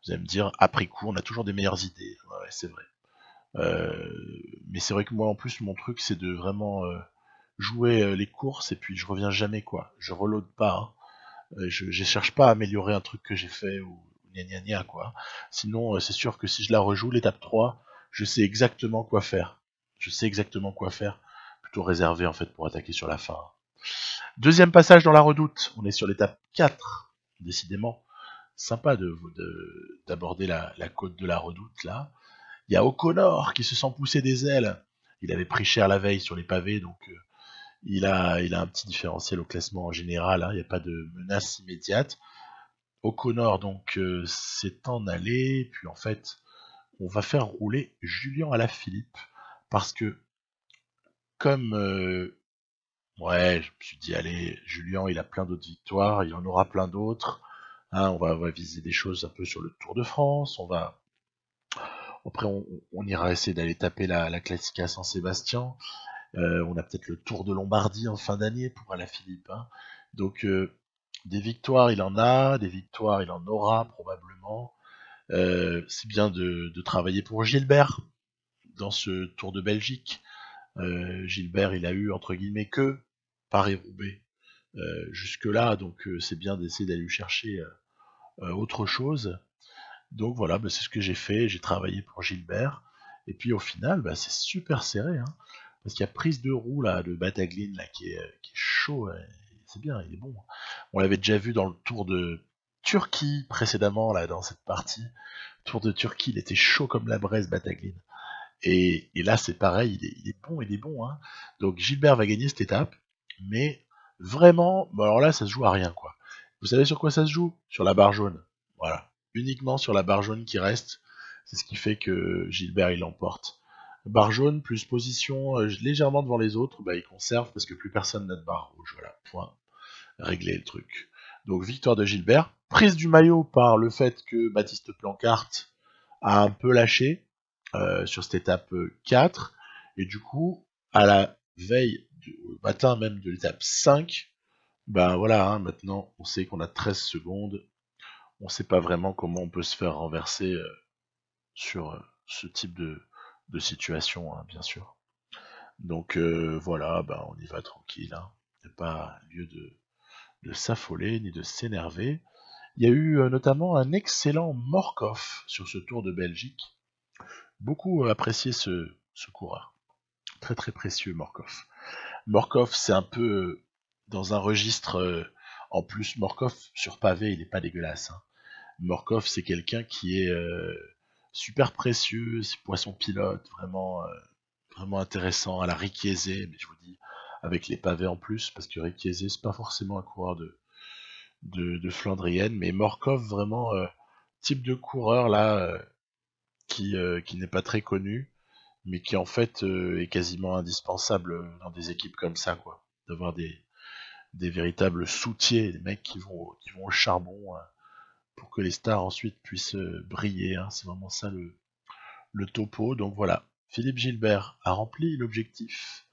Speaker 1: Vous allez me dire, après coup, on a toujours des meilleures idées. Ouais, c'est vrai. Mais c'est vrai que moi, en plus, mon truc, c'est de vraiment jouer les courses et puis je reviens jamais quoi. Je reload pas. Hein. Je cherche pas à améliorer un truc que j'ai fait ou gna gna gna quoi. Sinon, c'est sûr que si je la rejoue, l'étape 3, je sais exactement quoi faire. Je sais exactement quoi faire. Plutôt réservé en fait pour attaquer sur la fin. Deuxième passage dans la redoute. On est sur l'étape 4. Décidément, sympa d'aborder la côte de la redoute là. Il y a O'Connor qui se sent pousser des ailes. Il avait pris cher la veille sur les pavés, donc il a un petit différentiel au classement en général. Hein. Il n'y a pas de menace immédiate. O'Connor donc s'est en allé, puis en fait on va faire rouler Julien Alaphilippe parce que comme ouais, je me suis dit allez, Julien il a plein d'autres victoires, il en aura plein d'autres. Hein, on va viser des choses un peu sur le Tour de France, après on ira essayer d'aller taper la Classica Saint-Sébastien. On a peut-être le Tour de Lombardie en fin d'année pour Alaphilippe. Hein. Donc des victoires il en a, des victoires il en aura probablement. C'est bien de travailler pour Gilbert dans ce Tour de Belgique. Gilbert, il a eu entre guillemets que Paris-Roubaix jusque-là, donc c'est bien d'essayer d'aller lui chercher autre chose. Donc voilà, bah, c'est ce que j'ai fait. J'ai travaillé pour Gilbert Et puis au final, bah, c'est super serré, hein, parce qu'il y a prise de roue là, de Bataglin là, qui est chaud, c'est bien, il est bon. On l'avait déjà vu dans le Tour de Turquie précédemment, là, dans cette partie. Tour de Turquie, il était chaud comme la braise, Bataglin. Et là, c'est pareil, il est bon, hein. Donc Gilbert va gagner cette étape, mais vraiment, bon, alors là, ça se joue à rien, quoi. Vous savez sur quoi ça se joue? Sur la barre jaune. Voilà. Uniquement sur la barre jaune qui reste. C'est ce qui fait que Gilbert, il l'emporte. Barre jaune plus position légèrement devant les autres, bah, il conserve parce que plus personne n'a de barre rouge. Voilà, point. Régler le truc. Donc victoire de Gilbert. Prise du maillot par le fait que Baptiste Plancart a un peu lâché sur cette étape 4. Et du coup, à la veille, au matin même de l'étape 5, ben voilà, hein, maintenant on sait qu'on a 13 secondes. On sait pas vraiment comment on peut se faire renverser sur ce type de situation, hein, bien sûr. Donc voilà, ben, on y va tranquille. Hein. Il n'y a pas lieu de s'affoler ni de s'énerver. Il y a eu notamment un excellent Morkov sur ce Tour de Belgique. Beaucoup apprécié ce coureur. Très très précieux Morkov. Morkov, c'est un peu dans un registre. En plus, Morkov sur pavé, il n'est pas dégueulasse. Hein. Morkov, c'est quelqu'un qui est super précieux, c'est poisson pilote, vraiment, vraiment intéressant à la Richiese, mais je vous dis avec les pavés en plus, parce que Richiese, c'est pas forcément un coureur de Flandrienne, mais Morkov, vraiment type de coureur là qui n'est pas très connu, mais qui en fait est quasiment indispensable dans des équipes comme ça, quoi. D'avoir des véritables soutiers, des mecs qui vont au charbon pour que les stars ensuite puissent briller. Hein. C'est vraiment ça le topo. Donc voilà, Philippe Gilbert a rempli l'objectif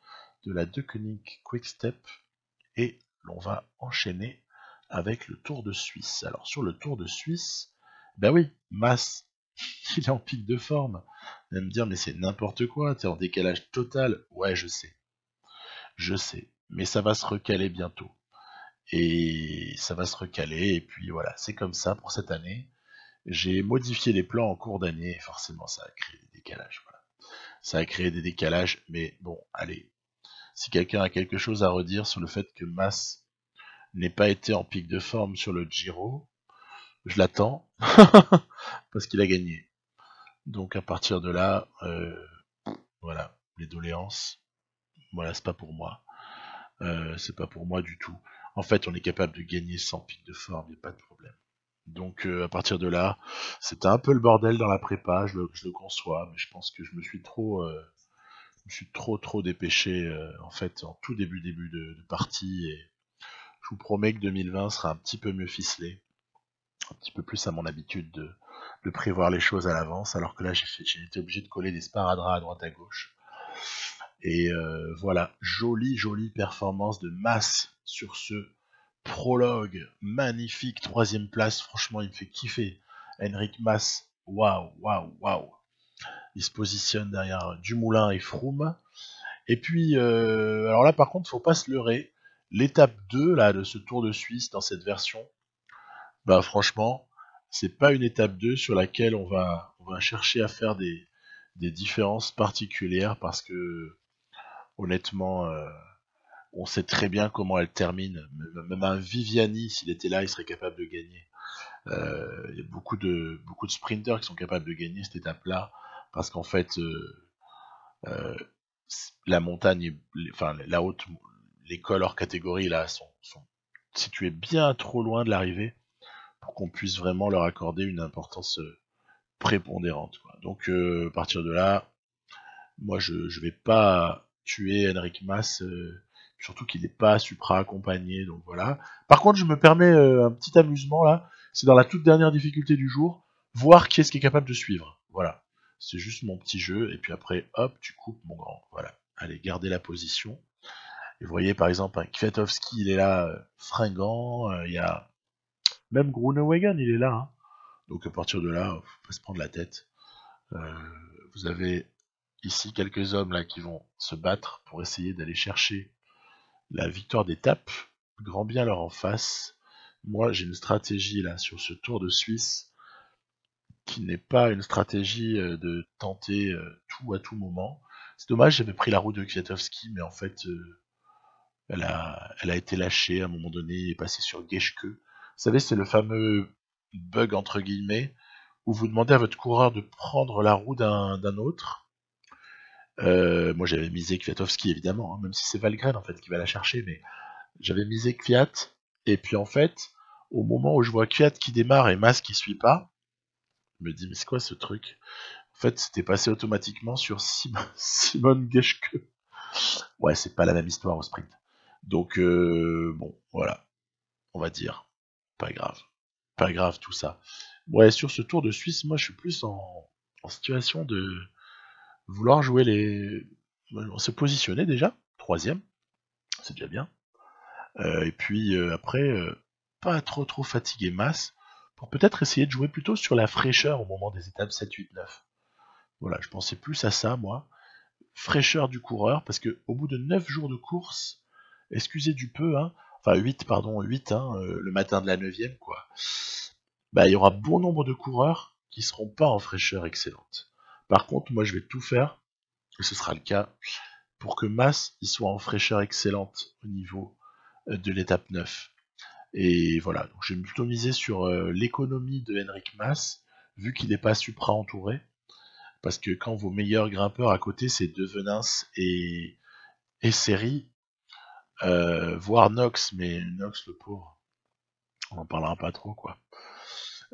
Speaker 1: de la Deceuninck Quick Step et l'on va enchaîner avec le Tour de Suisse. Alors sur le Tour de Suisse, ben oui, Mas, il est en pic de forme. Vous allez me dire, mais c'est n'importe quoi, t'es en décalage total. Ouais, je sais, mais ça va se recaler bientôt. Et ça va se recaler, et puis voilà, c'est comme ça pour cette année. J'ai modifié les plans en cours d'année, et forcément ça a créé des décalages. Voilà. Ça a créé des décalages, mais bon, allez. Si quelqu'un a quelque chose à redire sur le fait que Mas n'ait pas été en pic de forme sur le Giro, je l'attends, parce qu'il a gagné. Donc à partir de là, voilà, les doléances, voilà, c'est pas pour moi. C'est pas pour moi du tout. En fait, on est capable de gagner sans pic de forme, il n'y a pas de problème. Donc à partir de là, c'était un peu le bordel dans la prépa, je le conçois, mais je pense que je me suis trop dépêché en fait en tout début de partie et je vous promets que 2020 sera un petit peu mieux ficelé, un petit peu plus à mon habitude de prévoir les choses à l'avance, alors que là j'ai été obligé de coller des sparadraps à droite à gauche. Et voilà, jolie performance de Mas sur ce prologue magnifique, troisième place, franchement il me fait kiffer. Henrik Mas, waouh. Il se positionne derrière Dumoulin et Froome. Et puis, alors là par contre, faut pas se leurrer. L'étape 2 là, de ce Tour de Suisse dans cette version, bah franchement, c'est pas une étape 2 sur laquelle on va chercher à faire des différences particulières parce que honnêtement, on sait très bien comment elle termine. Même un Viviani, s'il était là, il serait capable de gagner. Il y a beaucoup de sprinters qui sont capables de gagner cette étape-là, parce qu'en fait, euh, la montagne, enfin la haute, l'école hors catégorie là sont situées bien trop loin de l'arrivée pour qu'on puisse vraiment leur accorder une importance prépondérante. Quoi. Donc à partir de là, moi je vais pas tuer Henrik Mas, surtout qu'il n'est pas supra accompagné, donc voilà. Par contre, je me permets un petit amusement là, c'est dans la toute dernière difficulté du jour, voir qui est-ce qui est capable de suivre. Voilà. C'est juste mon petit jeu, et puis après, hop, tu coupes mon grand. Voilà. Allez, gardez la position. Et vous voyez par exemple, un Kwiatkowski, il est là, fringant, il y a même Groenewegen, il est là. Hein. Donc à partir de là, faut pas se prendre la tête. Euh, vous avez ici quelques hommes là qui vont se battre pour essayer d'aller chercher la victoire d'étape. Grand bien leur en face. Moi, j'ai une stratégie là sur ce Tour de Suisse qui n'est pas une stratégie de tenter tout à tout moment. C'est dommage, j'avais pris la route de Kwiatkowski, mais en fait, elle a été lâchée à un moment donné et passée sur Geschke. Vous savez, c'est le fameux bug entre guillemets où vous demandez à votre coureur de prendre la roue d'un autre. Moi, j'avais misé Kwiatkowski évidemment, hein, même si c'est Valgren en fait qui va la chercher, mais j'avais misé Kwiat. Et puis en fait, au moment où je vois Kwiat qui démarre et Mas qui suit pas, je me dis mais c'est quoi ce truc? En fait, c'était passé automatiquement sur Simon Geschke. Ouais, c'est pas la même histoire au sprint. Donc bon, voilà, on va dire. Pas grave. Pas grave tout ça. Ouais, sur ce Tour de Suisse, moi je suis plus en situation de vouloir jouer les. On s'est positionné déjà, troisième, c'est déjà bien. Et puis après, pas trop fatigué masse, pour peut-être essayer de jouer plutôt sur la fraîcheur au moment des étapes 7, 8, 9. Voilà, je pensais plus à ça, moi. Fraîcheur du coureur, parce que au bout de 9 jours de course, excusez du peu, hein, enfin 8, pardon, 8, hein, le matin de la 9e, quoi. Bah, il y aura bon nombre de coureurs qui seront pas en fraîcheur excellente. Par contre, moi, je vais tout faire, et ce sera le cas, pour que Mas il soit en fraîcheur excellente au niveau de l'étape 9. Et voilà, donc je vais plutôt miser sur l'économie de Henrik Mas, vu qu'il n'est pas supra-entouré, parce que quand vos meilleurs grimpeurs à côté, c'est De Venins et Seri, voire Nox, mais Nox, le pauvre, on n'en parlera pas trop, quoi.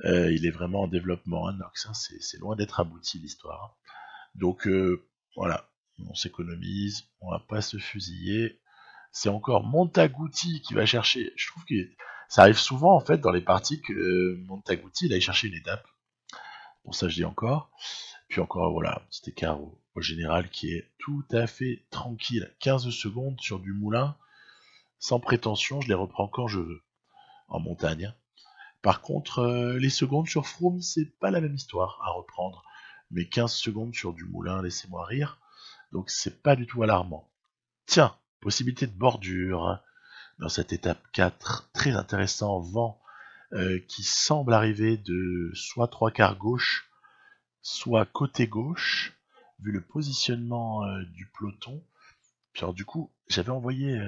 Speaker 1: Il est vraiment en développement, hein, Nox, hein, c'est loin d'être abouti l'histoire. Hein. Donc voilà, on s'économise, on va pas se fusiller. C'est encore Montaguti qui va chercher. Je trouve que ça arrive souvent en fait dans les parties que Montaguti il aille chercher une étape. Bon ça je dis encore. Puis encore voilà, petit écart au général qui est tout à fait tranquille. 15 secondes sur du moulin, sans prétention, je les reprends quand je veux, en montagne. Par contre, les secondes sur Froome, c'est pas la même histoire à reprendre. Mais 15 secondes sur du moulin, laissez-moi rire. Donc c'est pas du tout alarmant. Tiens, possibilité de bordure dans cette étape 4. Très intéressant, vent qui semble arriver de soit trois quarts gauche, soit côté gauche, vu le positionnement du peloton. Puis alors du coup, j'avais envoyé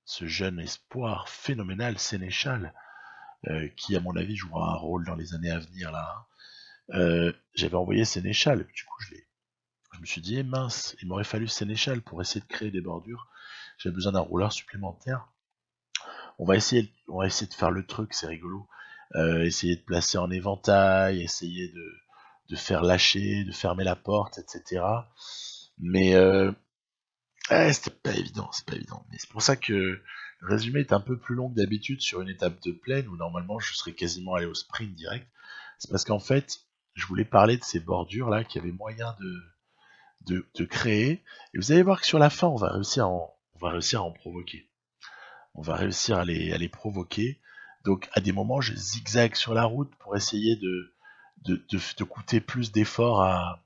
Speaker 1: ce jeune espoir phénoménal, Sénéchal, qui à mon avis jouera un rôle dans les années à venir là. J'avais envoyé Sénéchal, et puis du coup je me suis dit, mince, il m'aurait fallu Sénéchal pour essayer de créer des bordures. J'avais besoin d'un rouleur supplémentaire. On va essayer de faire le truc, c'est rigolo. Essayer de placer en éventail, essayer de faire lâcher, de fermer la porte, etc. Mais c'était pas évident, c'est pas évident. Mais c'est pour ça que le résumé est un peu plus long que d'habitude sur une étape de plaine où normalement je serais quasiment allé au sprint direct. C'est parce qu'en fait, je voulais parler de ces bordures là qui avaient moyen de créer. Et vous allez voir que sur la fin, on va réussir à en provoquer. On va réussir à les provoquer. Donc à des moments, je zigzague sur la route pour essayer de coûter plus d'efforts à.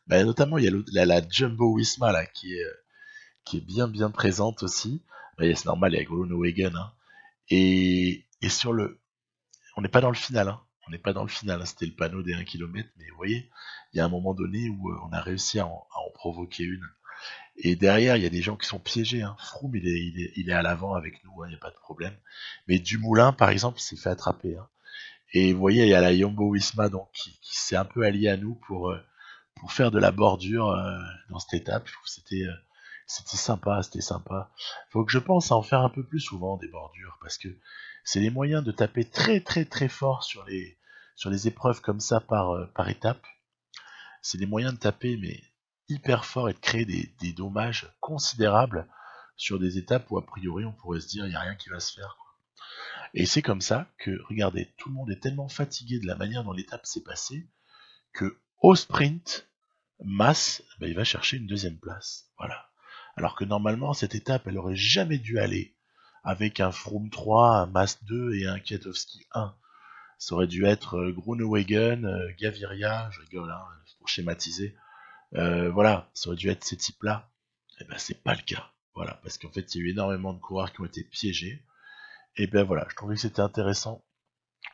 Speaker 1: Bah, notamment, il y a la Jumbo Visma là, qui est bien présente aussi. Bah, c'est normal, il y a Groenewegen. Hein. Et sur le. On n'est pas dans le final. Hein. On n'est pas dans le final. Hein. C'était le panneau des 1 km. Mais vous voyez, il y a un moment donné où on a réussi à en provoquer une. Et derrière, il y a des gens qui sont piégés. Hein. Froome, il est à l'avant avec nous, il n'y a pas de problème. Mais Dumoulin, par exemple, s'est fait attraper. Hein. Et vous voyez, il y a la Jumbo Visma donc, qui s'est un peu alliée à nous pour faire de la bordure dans cette étape. Je trouve que c'était sympa, c'était sympa. Faut que je pense à en faire un peu plus souvent des bordures, parce que c'est les moyens de taper très fort sur les épreuves comme ça par étape. C'est les moyens de taper, mais hyper fort et de créer des dommages considérables sur des étapes où a priori on pourrait se dire il n'y a rien qui va se faire. Quoi. Et c'est comme ça que, regardez, tout le monde est tellement fatigué de la manière dont l'étape s'est passée que au sprint, Mas, il va chercher une deuxième place. Voilà. Alors que normalement, cette étape, elle aurait jamais dû aller avec un Froome 3, un Mas 2 et un Kwiatkowski 1. Ça aurait dû être Groenewegen, Gaviria, je rigole, hein, pour schématiser, voilà, ça aurait dû être ces types-là. Et ben c'est pas le cas. Voilà, parce qu'en fait il y a eu énormément de coureurs qui ont été piégés. Et ben voilà, je trouvais que c'était intéressant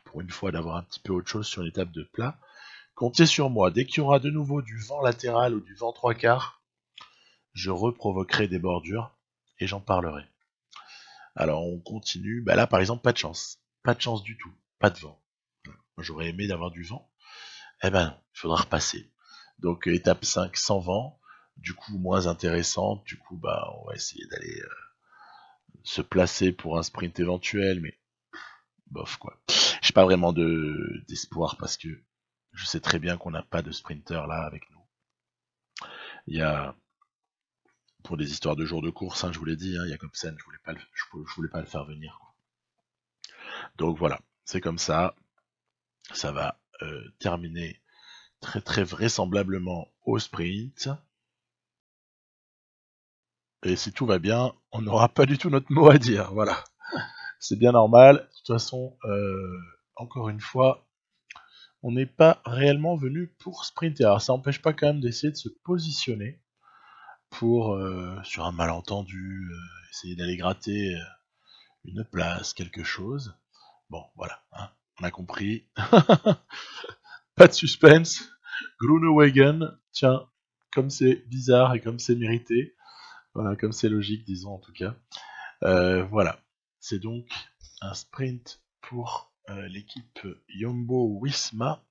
Speaker 1: pour une fois d'avoir un petit peu autre chose sur l'étape de plat. Comptez sur moi, dès qu'il y aura de nouveau du vent latéral ou du vent trois quarts, je reprovoquerai des bordures et j'en parlerai. Alors on continue, bah là par exemple pas de chance. Pas de chance du tout, pas de vent. Moi j'aurais aimé d'avoir du vent. Eh ben, il faudra repasser. Donc étape 5 sans vent, du coup moins intéressante, du coup bah on va essayer d'aller se placer pour un sprint éventuel, mais bof quoi. J'ai pas vraiment d'espoir parce que je sais très bien qu'on n'a pas de sprinter là avec nous. Il y a pour des histoires de jours de course, hein, je vous l'ai dit, hein, Jacobsen, je voulais pas le faire venir, quoi. Donc voilà, c'est comme ça va terminer très très vraisemblablement au sprint. Et si tout va bien, on n'aura pas du tout notre mot à dire, voilà. C'est bien normal, de toute façon, encore une fois, on n'est pas réellement venu pour sprinter. Alors ça n'empêche pas quand même d'essayer de se positionner pour, sur un malentendu, essayer d'aller gratter une place, quelque chose. Bon, voilà, hein, on a compris. Pas de suspense. Groenewegen, tiens, comme c'est bizarre et comme c'est mérité. Voilà, comme c'est logique, disons en tout cas. Voilà, c'est donc un sprint pour l'équipe Jumbo-Visma.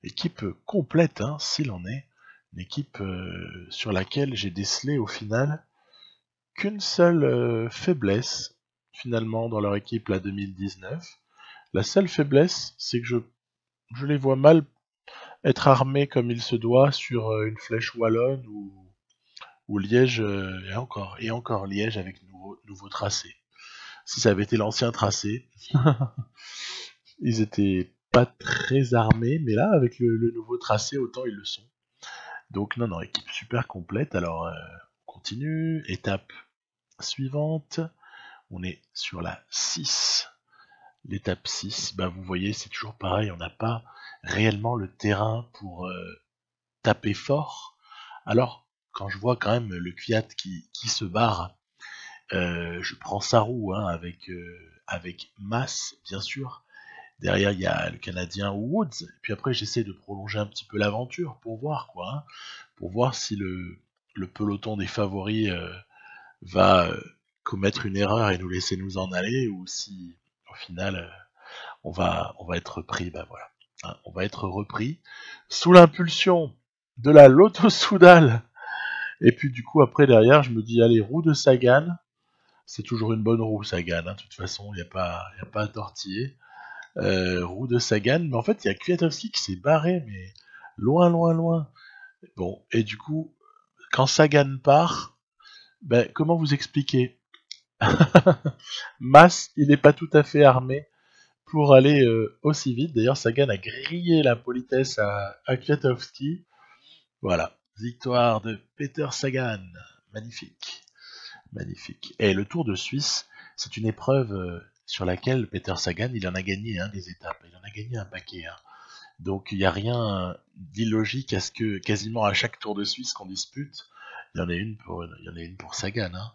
Speaker 1: Équipe complète, hein, s'il en est. Une équipe sur laquelle j'ai décelé au final qu'une seule faiblesse, finalement, dans leur équipe la 2019. La seule faiblesse, c'est que je les vois mal être armés comme il se doit sur une flèche wallonne ou Liège, et encore Liège avec nouveau tracé. Si ça avait été l'ancien tracé, ils étaient pas très armés, mais là, avec le nouveau tracé, autant ils le sont. Donc non, équipe super complète. Alors, on continue. Étape suivante. On est sur la 6. L'étape 6, bah, vous voyez, c'est toujours pareil. On n'a pas réellement le terrain pour taper fort. Alors, quand je vois quand même le Kvyat qui se barre, je prends sa roue hein, avec Mas, bien sûr. Derrière, il y a le Canadien Woods. Et puis après, j'essaie de prolonger un petit peu l'aventure pour voir quoi. Hein, pour voir si le peloton des favoris va commettre une erreur et nous laisser nous en aller ou si au final on va être repris. Ben voilà. Hein, on va être repris sous l'impulsion de la Lotto Soudal. Et puis du coup après derrière je me dis allez roue de Sagan. C'est toujours une bonne roue Sagan. Hein, de toute façon il n'y a pas à tortiller. Roue de Sagan. Mais en fait il y a Kwiatkowski qui s'est barré mais loin loin loin. Bon et du coup quand Sagan part, ben, comment vous expliquer Mas, il n'est pas tout à fait armé pour aller aussi vite. D'ailleurs, Sagan a grillé la politesse à Kwiatkowski. Voilà, victoire de Peter Sagan. Magnifique, magnifique. Et le Tour de Suisse, c'est une épreuve sur laquelle Peter Sagan, il en a gagné des étapes. Il en a gagné un paquet. Hein. Donc il n'y a rien d'illogique à ce que quasiment à chaque Tour de Suisse qu'on dispute, il y en a une pour Sagan. Hein.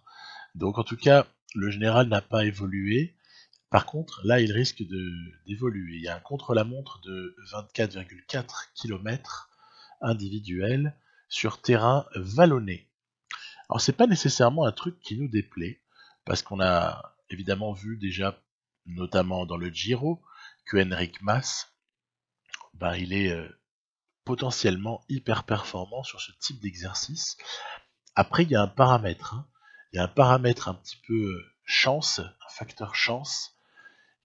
Speaker 1: Donc en tout cas, le général n'a pas évolué. Par contre, là, il risque d'évoluer. Il y a un contre-la-montre de 24,4 km individuel sur terrain vallonné. Alors c'est pas nécessairement un truc qui nous déplaît, parce qu'on a évidemment vu déjà, notamment dans le Giro, que Henrik Mas, ben, il est potentiellement hyper performant sur ce type d'exercice. Après, il y a un paramètre. Hein. Il y a un paramètre un petit peu chance, un facteur chance,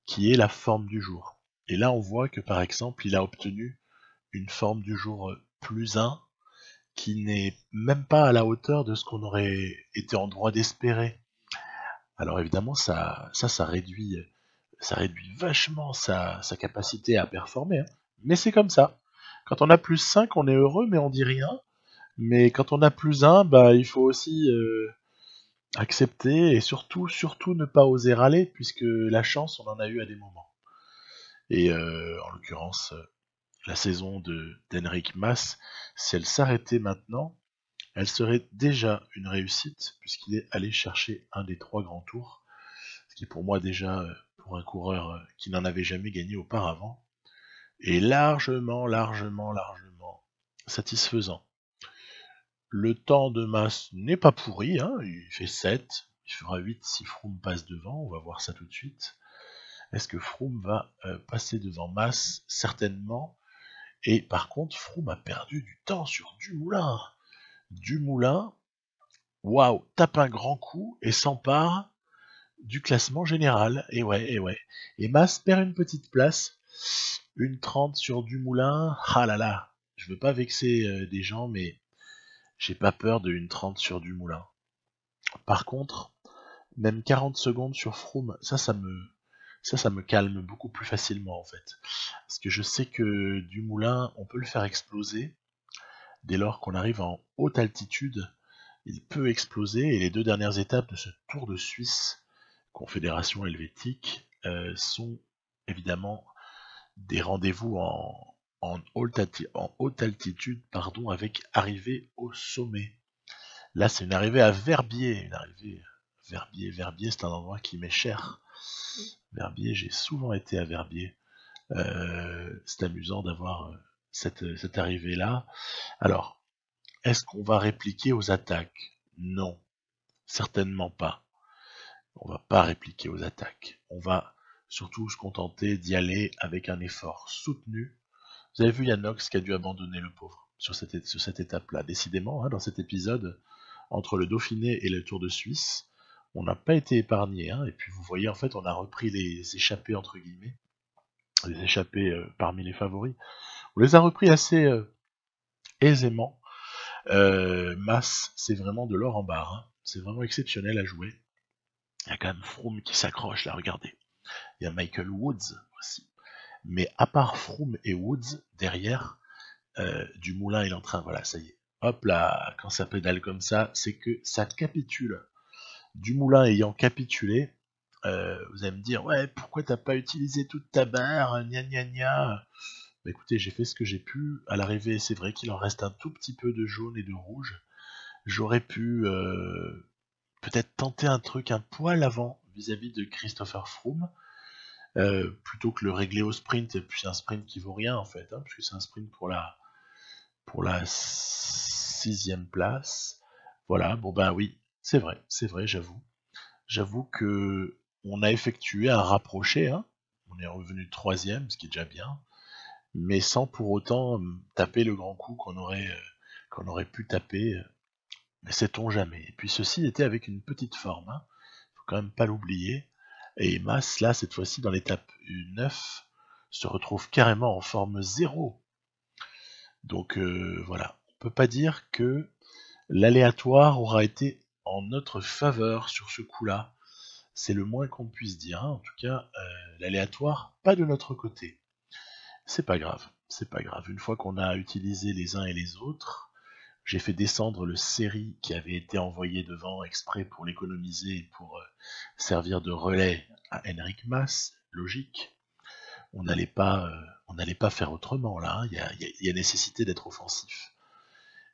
Speaker 1: qui est la forme du jour. Et là, on voit que par exemple, il a obtenu une forme du jour plus 1, qui n'est même pas à la hauteur de ce qu'on aurait été en droit d'espérer. Alors évidemment, ça réduit vachement sa capacité à performer. Hein. Mais c'est comme ça. Quand on a plus 5, on est heureux, mais on dit rien. Mais quand on a plus 1, bah, il faut aussi accepter et surtout ne pas oser râler, puisque la chance, on en a eu à des moments. Et en l'occurrence, la saison d'Henrik Mas, si elle s'arrêtait maintenant, elle serait déjà une réussite, puisqu'il est allé chercher un des 3 grands tours, ce qui est pour moi déjà, pour un coureur qui n'en avait jamais gagné auparavant, est largement satisfaisant. Le temps de Mas n'est pas pourri, hein, il fait 7, il fera 8 si Froome passe devant, on va voir ça tout de suite. Est-ce que Froome va passer devant Mas? Certainement. Et par contre, Froome a perdu du temps sur Dumoulin. Dumoulin, waouh, tape un grand coup et s'empare du classement général. Et ouais. Et Mas perd une petite place. Une 30 sur Dumoulin. Ah là là, je veux pas vexer des gens, mais j'ai pas peur de une 30 sur Dumoulin. Par contre, même 40 secondes sur Froome, ça me calme beaucoup plus facilement en fait. Parce que je sais que Dumoulin, on peut le faire exploser. Dès lors qu'on arrive en haute altitude, il peut exploser. Et les 2 dernières étapes de ce Tour de Suisse, Confédération helvétique, sont évidemment des rendez-vous en haute altitude, avec arrivée au sommet. Là, c'est une arrivée à Verbier. Verbier, c'est un endroit qui m'est cher. Verbier, j'ai souvent été à Verbier. C'est amusant d'avoir cette arrivée-là. Alors, est-ce qu'on va répliquer aux attaques? Non, certainement pas. On va pas répliquer aux attaques. On va surtout se contenter d'y aller avec un effort soutenu. Vous avez vu Yannox qui a dû abandonner, le pauvre, sur cette étape-là. Décidément, hein, dans cet épisode, entre le Dauphiné et le Tour de Suisse, on n'a pas été épargné. Hein, et puis vous voyez, en fait, on a repris les échappés, entre guillemets, les échappés parmi les favoris. On les a repris assez aisément. Mas, c'est vraiment de l'or en barre. Hein. C'est vraiment exceptionnel à jouer. Il y a quand même Froome qui s'accroche, là, regardez. Il y a Michael Woods aussi. Mais à part Froome et Woods, derrière, Dumoulin, il est en train, voilà, ça y est. Hop là, quand ça pédale comme ça, c'est que ça capitule. Dumoulin ayant capitulé, vous allez me dire, ouais, pourquoi t'as pas utilisé toute ta barre, gna gna gna. Bah, écoutez, j'ai fait ce que j'ai pu. À l'arrivée, c'est vrai qu'il en reste un tout petit peu de jaune et de rouge. J'aurais pu peut-être tenter un truc un poil avant vis-à-vis de Christopher Froome, plutôt que le régler au sprint. Et puis c'est un sprint qui vaut rien en fait, hein, puisque c'est un sprint pour la 6e place. Voilà, bon ben oui, c'est vrai, j'avoue que on a effectué un rapproché, hein. On est revenu 3e, ce qui est déjà bien, mais sans pour autant taper le grand coup qu'on aurait pu taper, mais sait-on jamais. Et puis ceci était avec une petite forme, hein. Faut quand même pas l'oublier. Et Mas, là, cette fois-ci, dans l'étape 9, se retrouve carrément en forme 0. Donc voilà, on peut pas dire que l'aléatoire aura été en notre faveur sur ce coup-là. C'est le moins qu'on puisse dire, hein. En tout cas, l'aléatoire, pas de notre côté. C'est pas grave. Une fois qu'on a utilisé les uns et les autres, j'ai fait descendre le Série qui avait été envoyé devant exprès pour l'économiser et pour servir de relais à Henrik Mas. Logique. On n'allait pas faire autrement là. Hein. Il y a nécessité d'être offensif.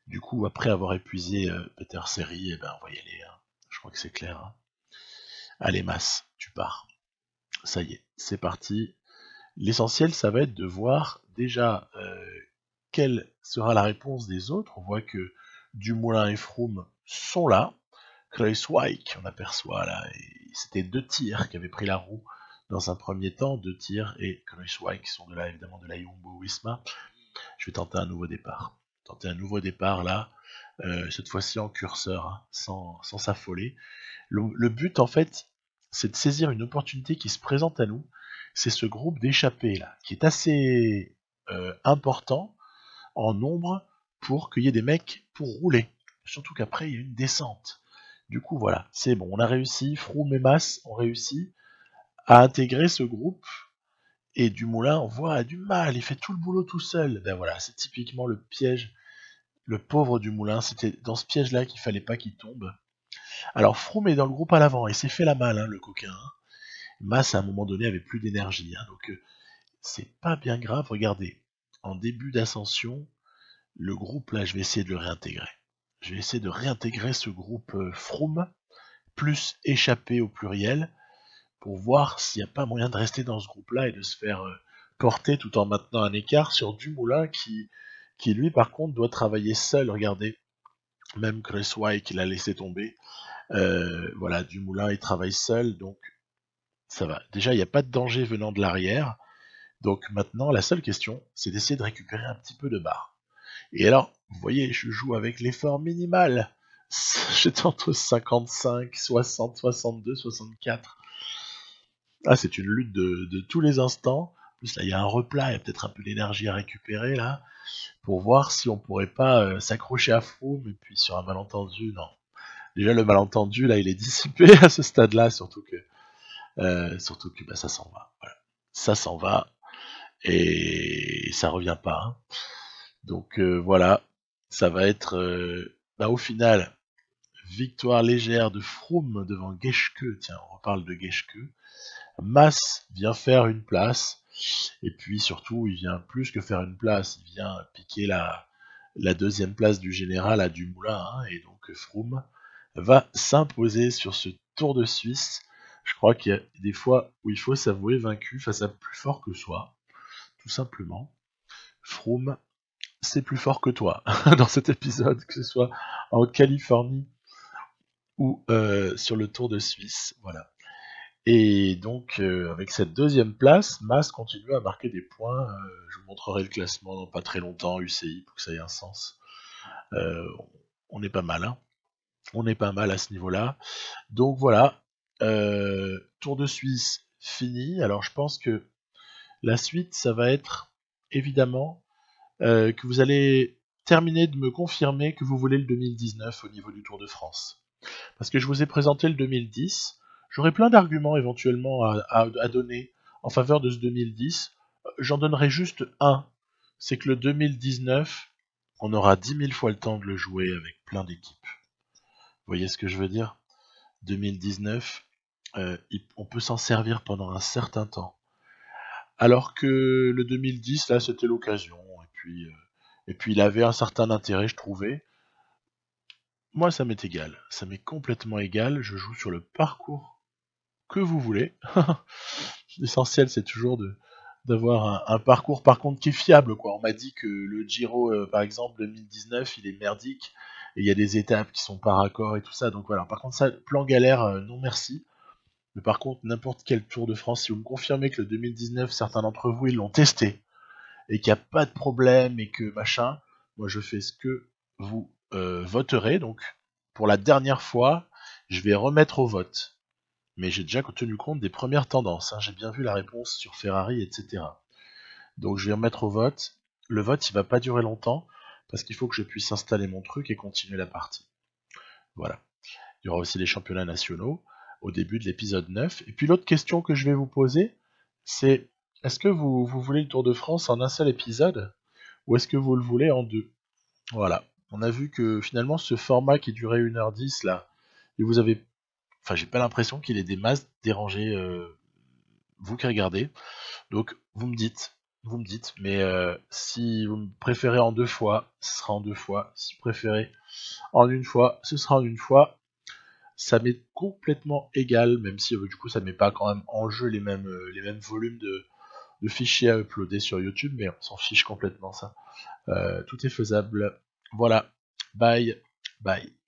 Speaker 1: Du coup, après avoir épuisé Peter Série, on va y aller. Hein. Je crois que c'est clair. Hein. Allez Mas, tu pars. Ça y est, c'est parti. L'essentiel, ça va être de voir déjà quelle sera la réponse des autres. On voit que Dumoulin et Froome sont là. Kruijswijk, on aperçoit là, c'était 2 tirs qui avaient pris la roue dans un premier temps, 2 tirs, et Kruijswijk qui sont de là, évidemment, de la Jumbo-Visma. Je vais tenter un nouveau départ. Là, cette fois-ci en curseur, hein, sans s'affoler. Le but, en fait, c'est de saisir une opportunité qui se présente à nous. C'est ce groupe d'échappés là, qui est assez important en nombre pour qu'il y ait des mecs pour rouler. Surtout qu'après, il y a une descente. Du coup, voilà, c'est bon, on a réussi, Froome et Mas ont réussi à intégrer ce groupe, et Dumoulin, on voit, a du mal, il fait tout le boulot tout seul. Ben voilà, c'est typiquement le piège, le pauvre Dumoulin, c'était dans ce piège-là qu'il fallait pas qu'il tombe. Alors Froome est dans le groupe à l'avant, et s'est fait la malle, hein, le coquin. Hein. Mas, à un moment donné, avait plus d'énergie, hein, donc c'est pas bien grave, regardez, en début d'ascension, le groupe là, je vais essayer de le réintégrer. Je vais essayer de réintégrer ce groupe Froome, plus échappé au pluriel, pour voir s'il n'y a pas moyen de rester dans ce groupe-là et de se faire porter tout en maintenant un écart sur Dumoulin qui lui par contre doit travailler seul. Regardez, même Chris White qu'il a laissé tomber. Voilà, Dumoulin il travaille seul, donc ça va. Déjà il n'y a pas de danger venant de l'arrière. Donc maintenant la seule question c'est d'essayer de récupérer un petit peu de barre. Et alors, vous voyez, je joue avec l'effort minimal. J'étais entre 55, 60, 62, 64. Ah, c'est une lutte de tous les instants. En plus, là, il y a un replat, il y a peut-être un peu d'énergie à récupérer, là, pour voir si on pourrait pas s'accrocher à Froome, et puis sur un malentendu, non. Déjà, le malentendu, là, il est dissipé à ce stade-là, surtout que bah, ça s'en va. Voilà. Ça s'en va, et ça revient pas. Hein. Donc, voilà, ça va être, bah, au final, victoire légère de Froome devant Geschke. Tiens, on reparle de Geschke. Mas vient faire une place, et puis surtout, il vient plus que faire une place, il vient piquer la deuxième place du général à Dumoulin, hein, et donc Froome va s'imposer sur ce Tour de Suisse. Je crois qu'il y a des fois où il faut s'avouer vaincu face à plus fort que soi, tout simplement. Froome, c'est plus fort que toi dans cet épisode, que ce soit en Californie ou sur le Tour de Suisse, voilà. Et donc, avec cette deuxième place, Mas continue à marquer des points. Je vous montrerai le classement dans pas très longtemps, UCI, pour que ça ait un sens. Euh, on est pas mal, hein. On est pas mal à ce niveau-là. Donc voilà, Tour de Suisse fini. Alors je pense que la suite, ça va être évidemment que vous allez terminer de me confirmer que vous voulez le 2019 au niveau du Tour de France. Parce que je vous ai présenté le 2010. J'aurais plein d'arguments éventuellement à donner en faveur de ce 2010. J'en donnerai juste un. C'est que le 2019, on aura 10 000 fois le temps de le jouer avec plein d'équipes. Vous voyez ce que je veux dire? 2019, on peut s'en servir pendant un certain temps. Alors que le 2010, là, c'était l'occasion. Et puis il avait un certain intérêt, je trouvais. Moi, ça m'est égal. Ça m'est complètement égal. Je joue sur le parcours que vous voulez. L'essentiel, c'est toujours d'avoir un parcours, par contre, qui est fiable, quoi. On m'a dit que le Giro, par exemple, 2019, il est merdique. Et il y a des étapes qui sont pas raccord et tout ça. Donc voilà. Par contre, ça, plan galère, non merci. Mais par contre, n'importe quel Tour de France, si vous me confirmez que le 2019, certains d'entre vous, ils l'ont testé, et qu'il n'y a pas de problème, et que machin, moi, je fais ce que vous voterez. Donc, pour la dernière fois, je vais remettre au vote. Mais j'ai déjà tenu compte des premières tendances. Hein. J'ai bien vu la réponse sur Ferrari, etc. Donc je vais remettre au vote. Le vote, il va pas durer longtemps, parce qu'il faut que je puisse installer mon truc et continuer la partie. Voilà. Il y aura aussi les championnats nationaux au début de l'épisode 9. Et puis l'autre question que je vais vous poser, c'est est-ce que vous voulez le Tour de France en un seul épisode, ou est-ce que vous le voulez en deux? Voilà. On a vu que finalement ce format qui durait 1h10 là, et vous avez enfin j'ai pas l'impression qu'il ait des masses dérangées, vous qui regardez. Donc vous me dites, mais si vous me préférez en deux fois, ce sera en deux fois. Si vous préférez en une fois, ce sera en une fois. Ça m'est complètement égal, même si du coup ça met pas quand même en jeu les mêmes volumes de fichiers à uploader sur YouTube, mais on s'en fiche complètement ça. Tout est faisable. Voilà. Bye. Bye.